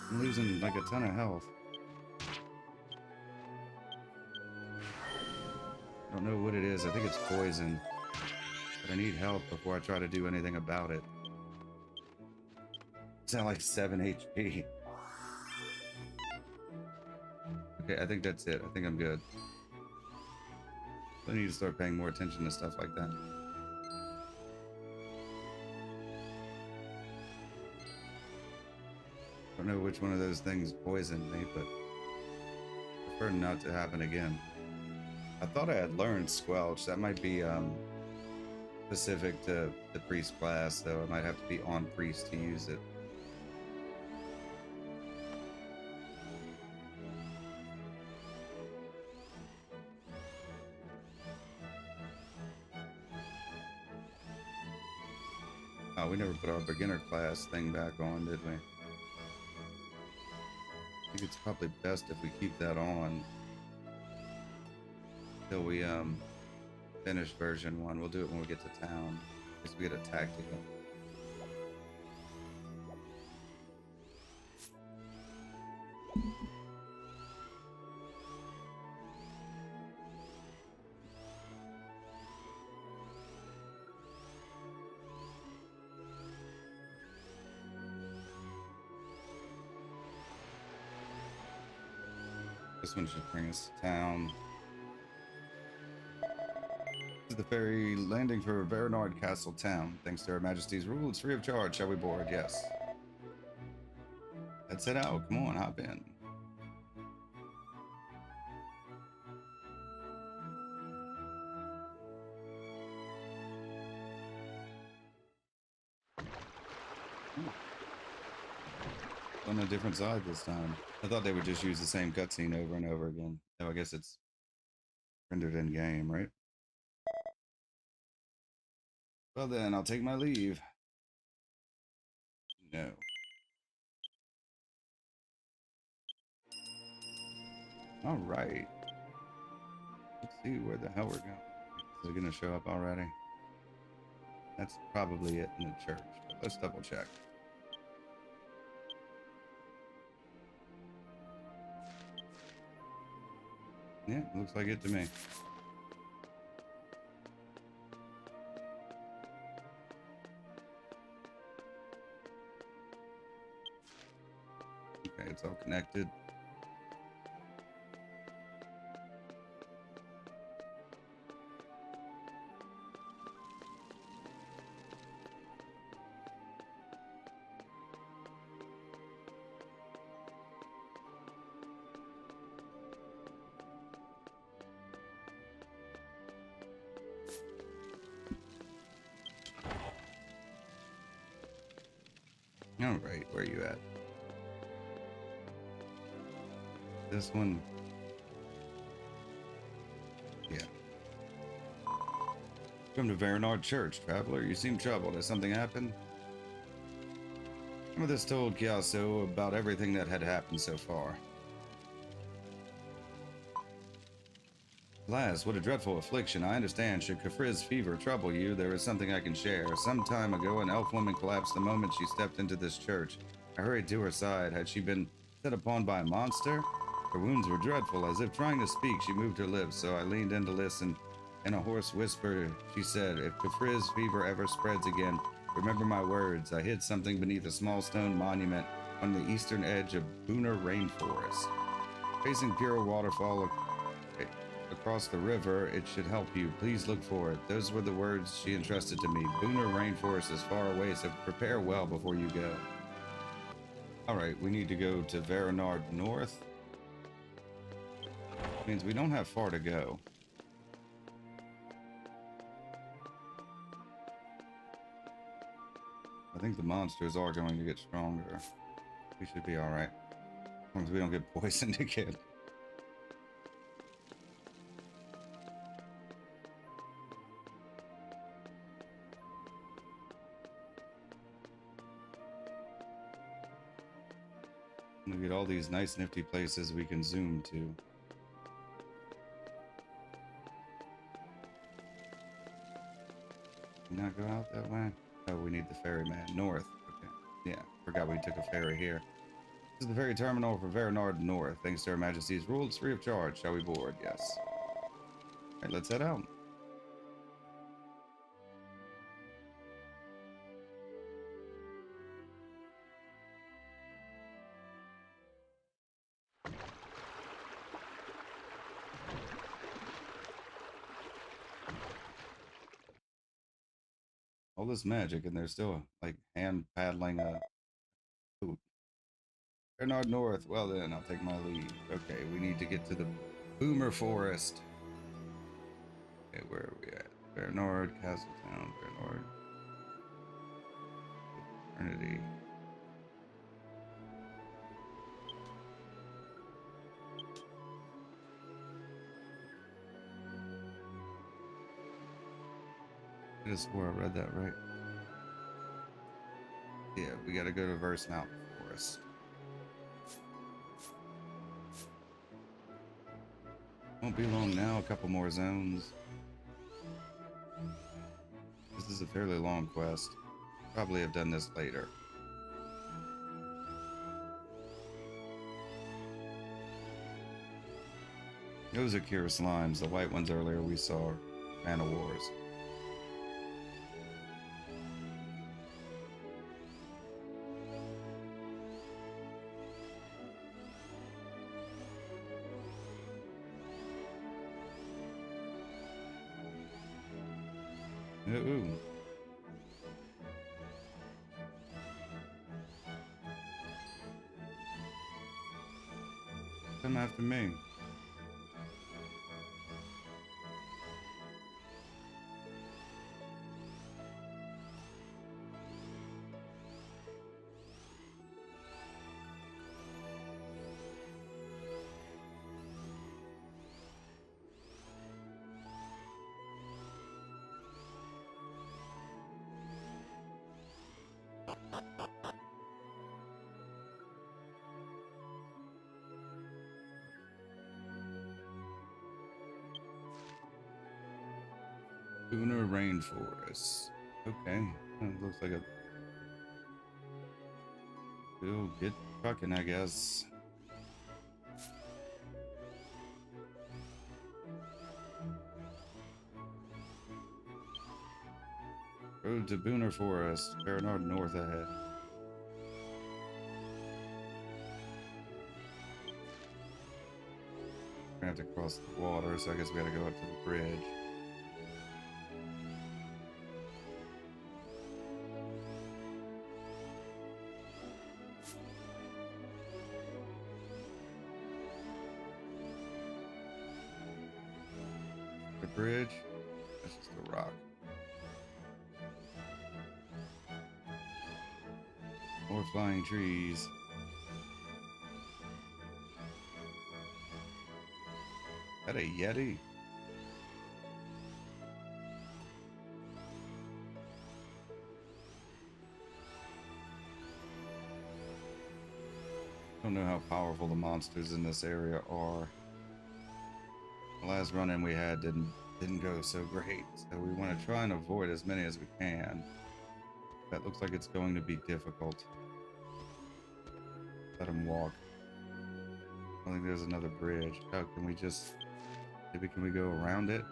I'm losing like a ton of health. I don't know what it is. I think it's poison. But I need help before I try to do anything about it. It's at like 7 HP. Okay, I think that's it. I think I'm good. I need to start paying more attention to stuff like that. I don't know which one of those things poisoned me, but I prefer not to happen again. I thought I had learned Squelch. That might be specific to the priest class, though. I might have to be on priest to use it. Oh, we never put our beginner class thing back on, did we? I think it's probably best if we keep that on until we finish version 1. We'll do it when we get to town, because we get a tactical. This one should bring us to town. This is the ferry landing for Verenard Castle Town. Thanks to Her Majesty's rule, it's free of charge. Shall we board? Yes. Let's head out. Come on, hop in. On a different side this time. I thought they would just use the same cutscene over and over again. Oh, I guess it's rendered in game, right? Well then, I'll take my leave. No. All right. Let's see where the hell we're going. Is it gonna show up already? That's probably it in the church, but let's double check. Yeah, looks like it to me. Okay, it's all connected. All right, where are you at? This one. Yeah. Come to Verenard Church, traveler. You seem troubled. Has something happened? Amethyst told Kiaso about everything that had happened so far. Alas, what a dreadful affliction. I understand. Should Kafriz fever trouble you, there is something I can share. Some time ago, an elf woman collapsed the moment she stepped into this church. I hurried to her side. Had she been set upon by a monster? Her wounds were dreadful. As if trying to speak, she moved her lips, so I leaned in to listen. In a hoarse whisper, she said, if Kafriz fever ever spreads again, remember my words. I hid something beneath a small stone monument on the eastern edge of Booner Rainforest. Facing pure waterfall across the river, it should help you. Please look for it. Those were the words she entrusted to me. Booner Rainforest is far away, so prepare well before you go. Alright, we need to go to Veronard North. Means we don't have far to go. I think the monsters are going to get stronger. We should be alright. As long as we don't get poisoned again. We get all these nice nifty places we can zoom to. Did not go out that way? Oh, we need the ferryman north. Okay. Yeah, forgot we took a ferry here. This is the ferry terminal for Veronard North. Thanks to Her Majesty's rule, it's free of charge. Shall we board? Yes. Alright, let's head out. All this magic, and they're still like hand paddling a boat. Veronard North. Well then, I'll take my leave. Okay, we need to get to the Boomer Forest. Okay, where are we at? Veronard, Castletown, Veronard, Eternity. I just swore I read that right. Yeah, we gotta go to Verse Mountain Forest. Won't be long now, a couple more zones. This is a fairly long quest. Probably have done this later. Those are Kira slimes. The white ones earlier we saw. Mana Wars. Ooh. Come after me. Booner Rainforest. Okay. Looks like a... We'll get trucking, I guess. Road to Booner Forest. Veronard North ahead. We're gonna have to cross the water, so I guess we gotta go up to the bridge. The bridge? That's just a rock. More flying trees. Is that a Yeti? don't know how powerful the monsters in this area are. The last run-in we had didn't go so great, so we want to try and avoid as many as we can. That looks like it's going to be difficult. Let him walk. I think there's another bridge. Oh, can we just... Maybe can we go around it?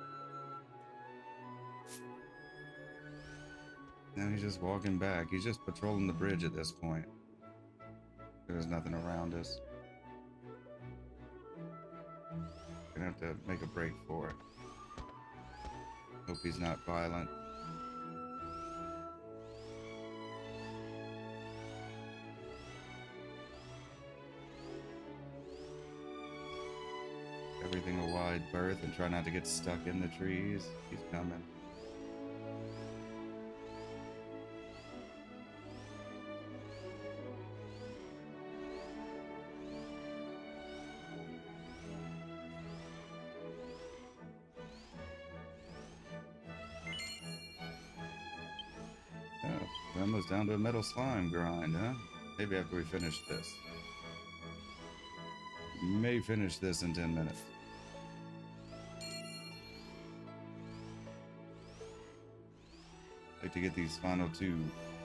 No, he's just walking back. He's just patrolling the bridge at this point. There's nothing around us. Gonna have to make a break for it. Hope he's not violent. Everything a wide berth and try not to get stuck in the trees. He's coming. Oh, we're almost down to a metal slime grind, huh? Maybe after we finish this. May finish this in 10 minutes. Like to get these final 2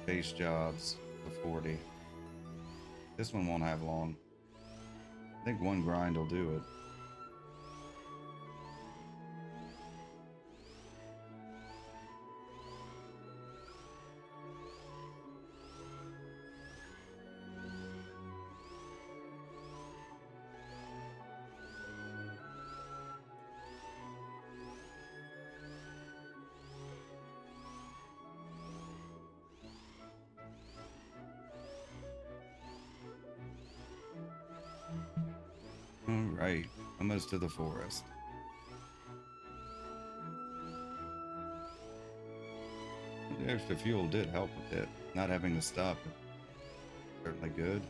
base jobs to 40. This one won't have long. I think 1 grind will do it. Alright, almost to the forest. The extra fuel did help with it. Not having to stop, certainly good.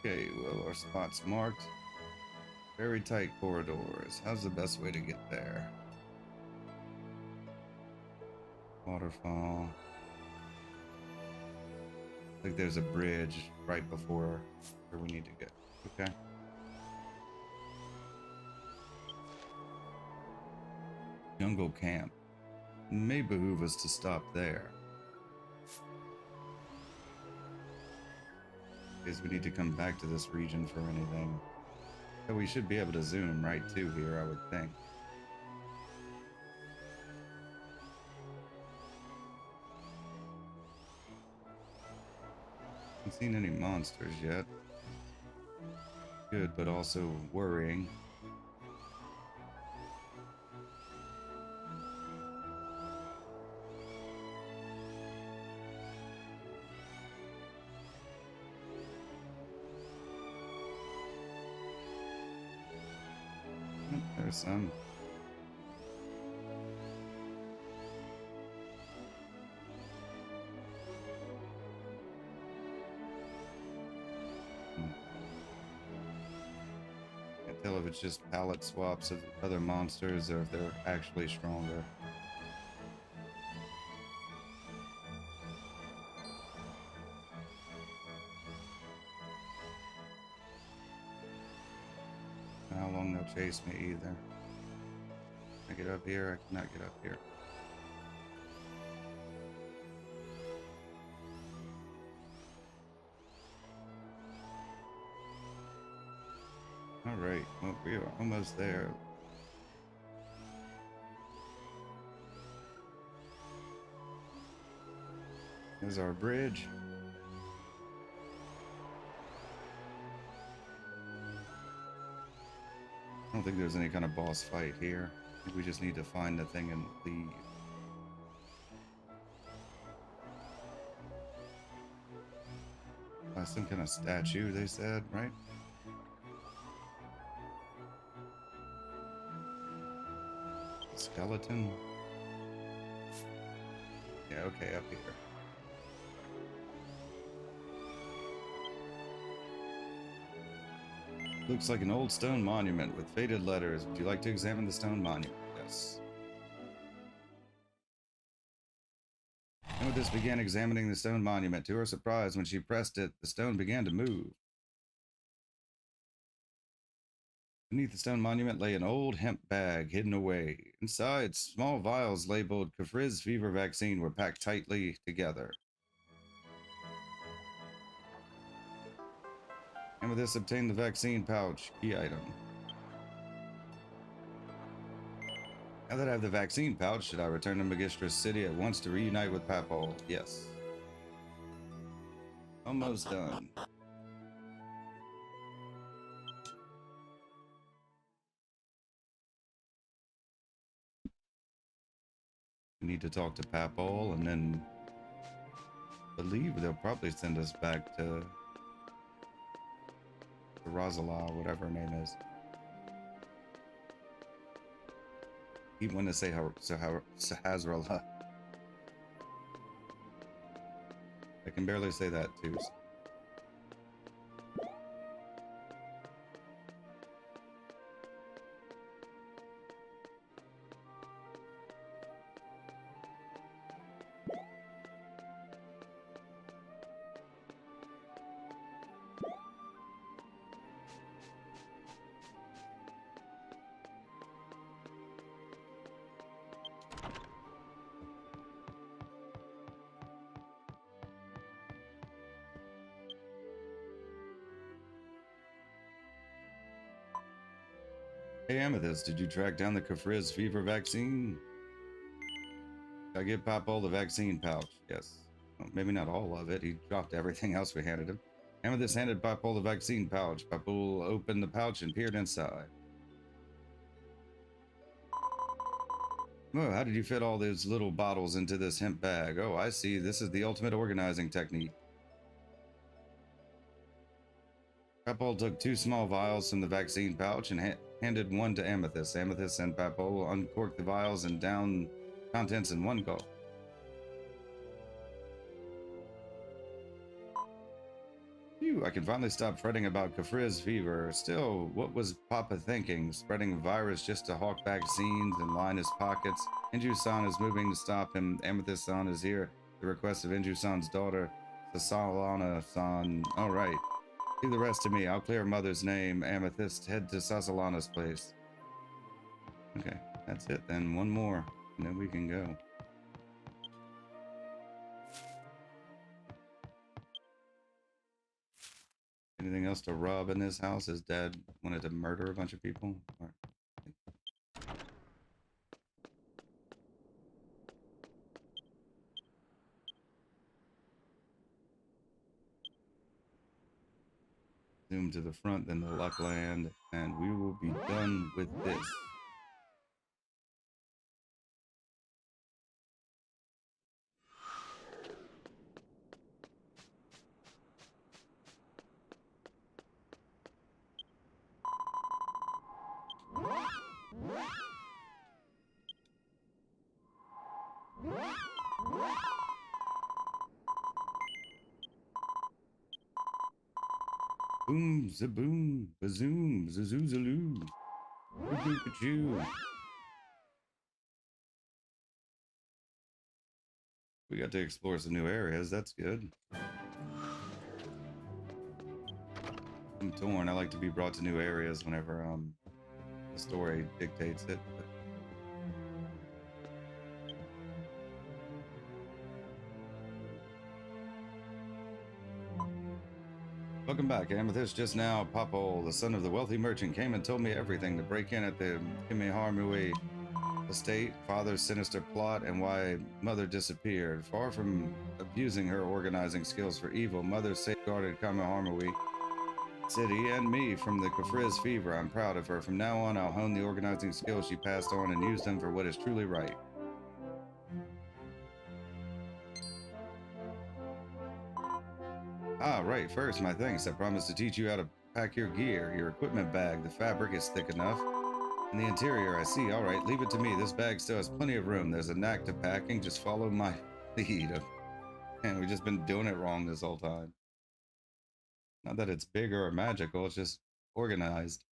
Okay, well, our spot's marked. Very tight corridors. How's the best way to get there? Waterfall. I think there's a bridge right before where we need to go. Okay. Jungle camp. May behoove us to stop there. Because we need to come back to this region for anything. So we should be able to zoom right to here, I would think. Haven't seen any monsters yet. Good, but also worrying. There's some. Can't tell if it's just palette swaps of other monsters or if they're actually stronger. How long they'll chase me either. Can I get up here? I cannot get up here. Alright, well, we are almost there. There's our bridge. I don't think there's any kind of boss fight here. I think we just need to find the thing and leave. Some kind of statue, they said, right? Skeleton? Yeah, okay, up here. Looks like an old stone monument with faded letters. Would you like to examine the stone monument? Yes. Amethyst began examining the stone monument. To her surprise, when she pressed it, the stone began to move. Beneath the stone monument lay an old hemp bag hidden away. Inside, small vials labeled Kafriz fever vaccine were packed tightly together. Amethyst obtained the vaccine pouch. Key item. Now that I have the vaccine pouch, should I return to Magistra's City at once to reunite with Papal? Yes. Almost done. We need to talk to Papal, and then I believe they'll probably send us back to Rosala, whatever her name is. Even when they say Sahazrala. I can barely say that too. Hey Amethyst, did you track down the Kafriz fever vaccine? Did I give Papal the vaccine pouch? Yes. Well, maybe not all of it. He dropped everything else we handed him. Amethyst handed Papal the vaccine pouch. Papal opened the pouch and peered inside. Oh, how did you fit all those little bottles into this hemp bag? Oh, I see. This is the ultimate organizing technique. Papal took 2 small vials from the vaccine pouch and handed one to Amethyst. Amethyst and Papal uncorked the vials and downed contents in one gulp. Phew, I can finally stop fretting about Kafriz fever. Still, what was Papa thinking? Spreading a virus just to hawk vaccines and line his pockets? Inju-san is moving to stop him. Amethyst-san is here. The request of Inju-san's daughter, Sasalana-san. All right. Leave the rest to me. I'll clear Mother's name. Amethyst, head to Sasalana's place. Okay, that's it then. One more, and then we can go. Anything else to rob in this house? His dad wanted to murder a bunch of people? Or... Zoom to the front, then the Luckland, and we will be done with this. Boom, zaboom, bazoom, zazoozaloo, boop-boop-a-choo. We got to explore some new areas, that's good. I'm torn, I like to be brought to new areas whenever the story dictates it. But... Welcome back, Amethyst. Just now, Papal, the son of the wealthy merchant, came and told me everything. To break in at the Kimeharmui estate, father's sinister plot, and why Mother disappeared. Far from abusing her organizing skills for evil, Mother safeguarded Kimeharmui City and me from the Kafriz fever. I'm proud of her. From now on, I'll hone the organizing skills she passed on and use them for what is truly right. Ah, right. First, my thanks. I promised to teach you how to pack your gear, your equipment bag. The fabric is thick enough. In the interior, I see. All right, leave it to me. This bag still has plenty of room. There's a knack to packing. Just follow my lead. And we've just been doing it wrong this whole time. Not that it's bigger or magical, it's just organized.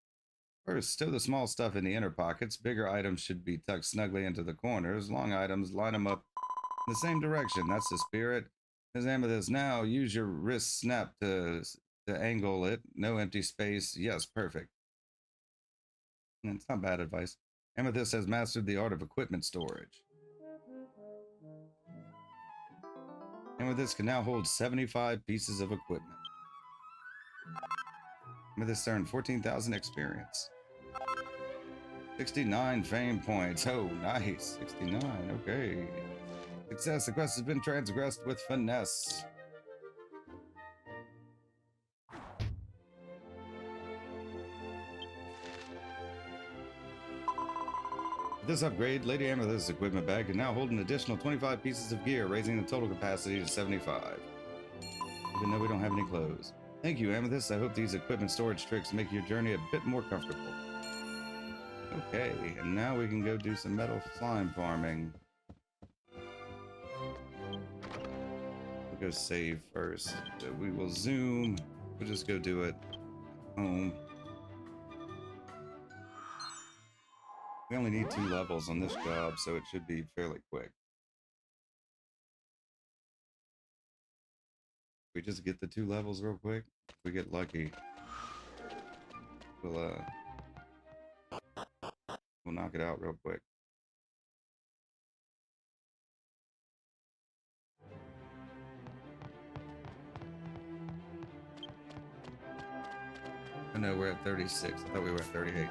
First, stow the small stuff in the inner pockets. Bigger items should be tucked snugly into the corners. Long items, line them up in the same direction. That's the spirit. As Amethyst, now use your wrist snap to angle it. No empty space. Yes, perfect. It's not bad advice. Amethyst has mastered the art of equipment storage. Amethyst can now hold 75 pieces of equipment. Amethyst earned 14,000 experience. 69 fame points. Oh, nice. 69. Okay. Success. The quest has been transgressed with finesse. With this upgrade, Lady Amethyst's equipment bag can now hold an additional 25 pieces of gear, raising the total capacity to 75. Even though we don't have any clothes. Thank you, Amethyst. I hope these equipment storage tricks make your journey a bit more comfortable. Okay, and now we can go do some metal slime farming. We'll go save first. So we will zoom. We'll just go do it home. We only need 2 levels on this job, so it should be fairly quick. We just get the 2 levels real quick. If we get lucky, we'll knock it out real quick. Oh no, we're at 36. I thought we were at 38.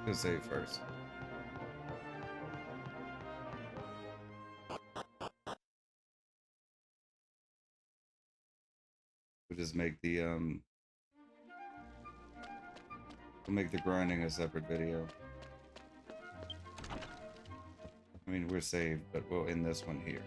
Go save first. We'll just make the we'll make the grinding a separate video. I mean, we're saved, but we'll end this one here.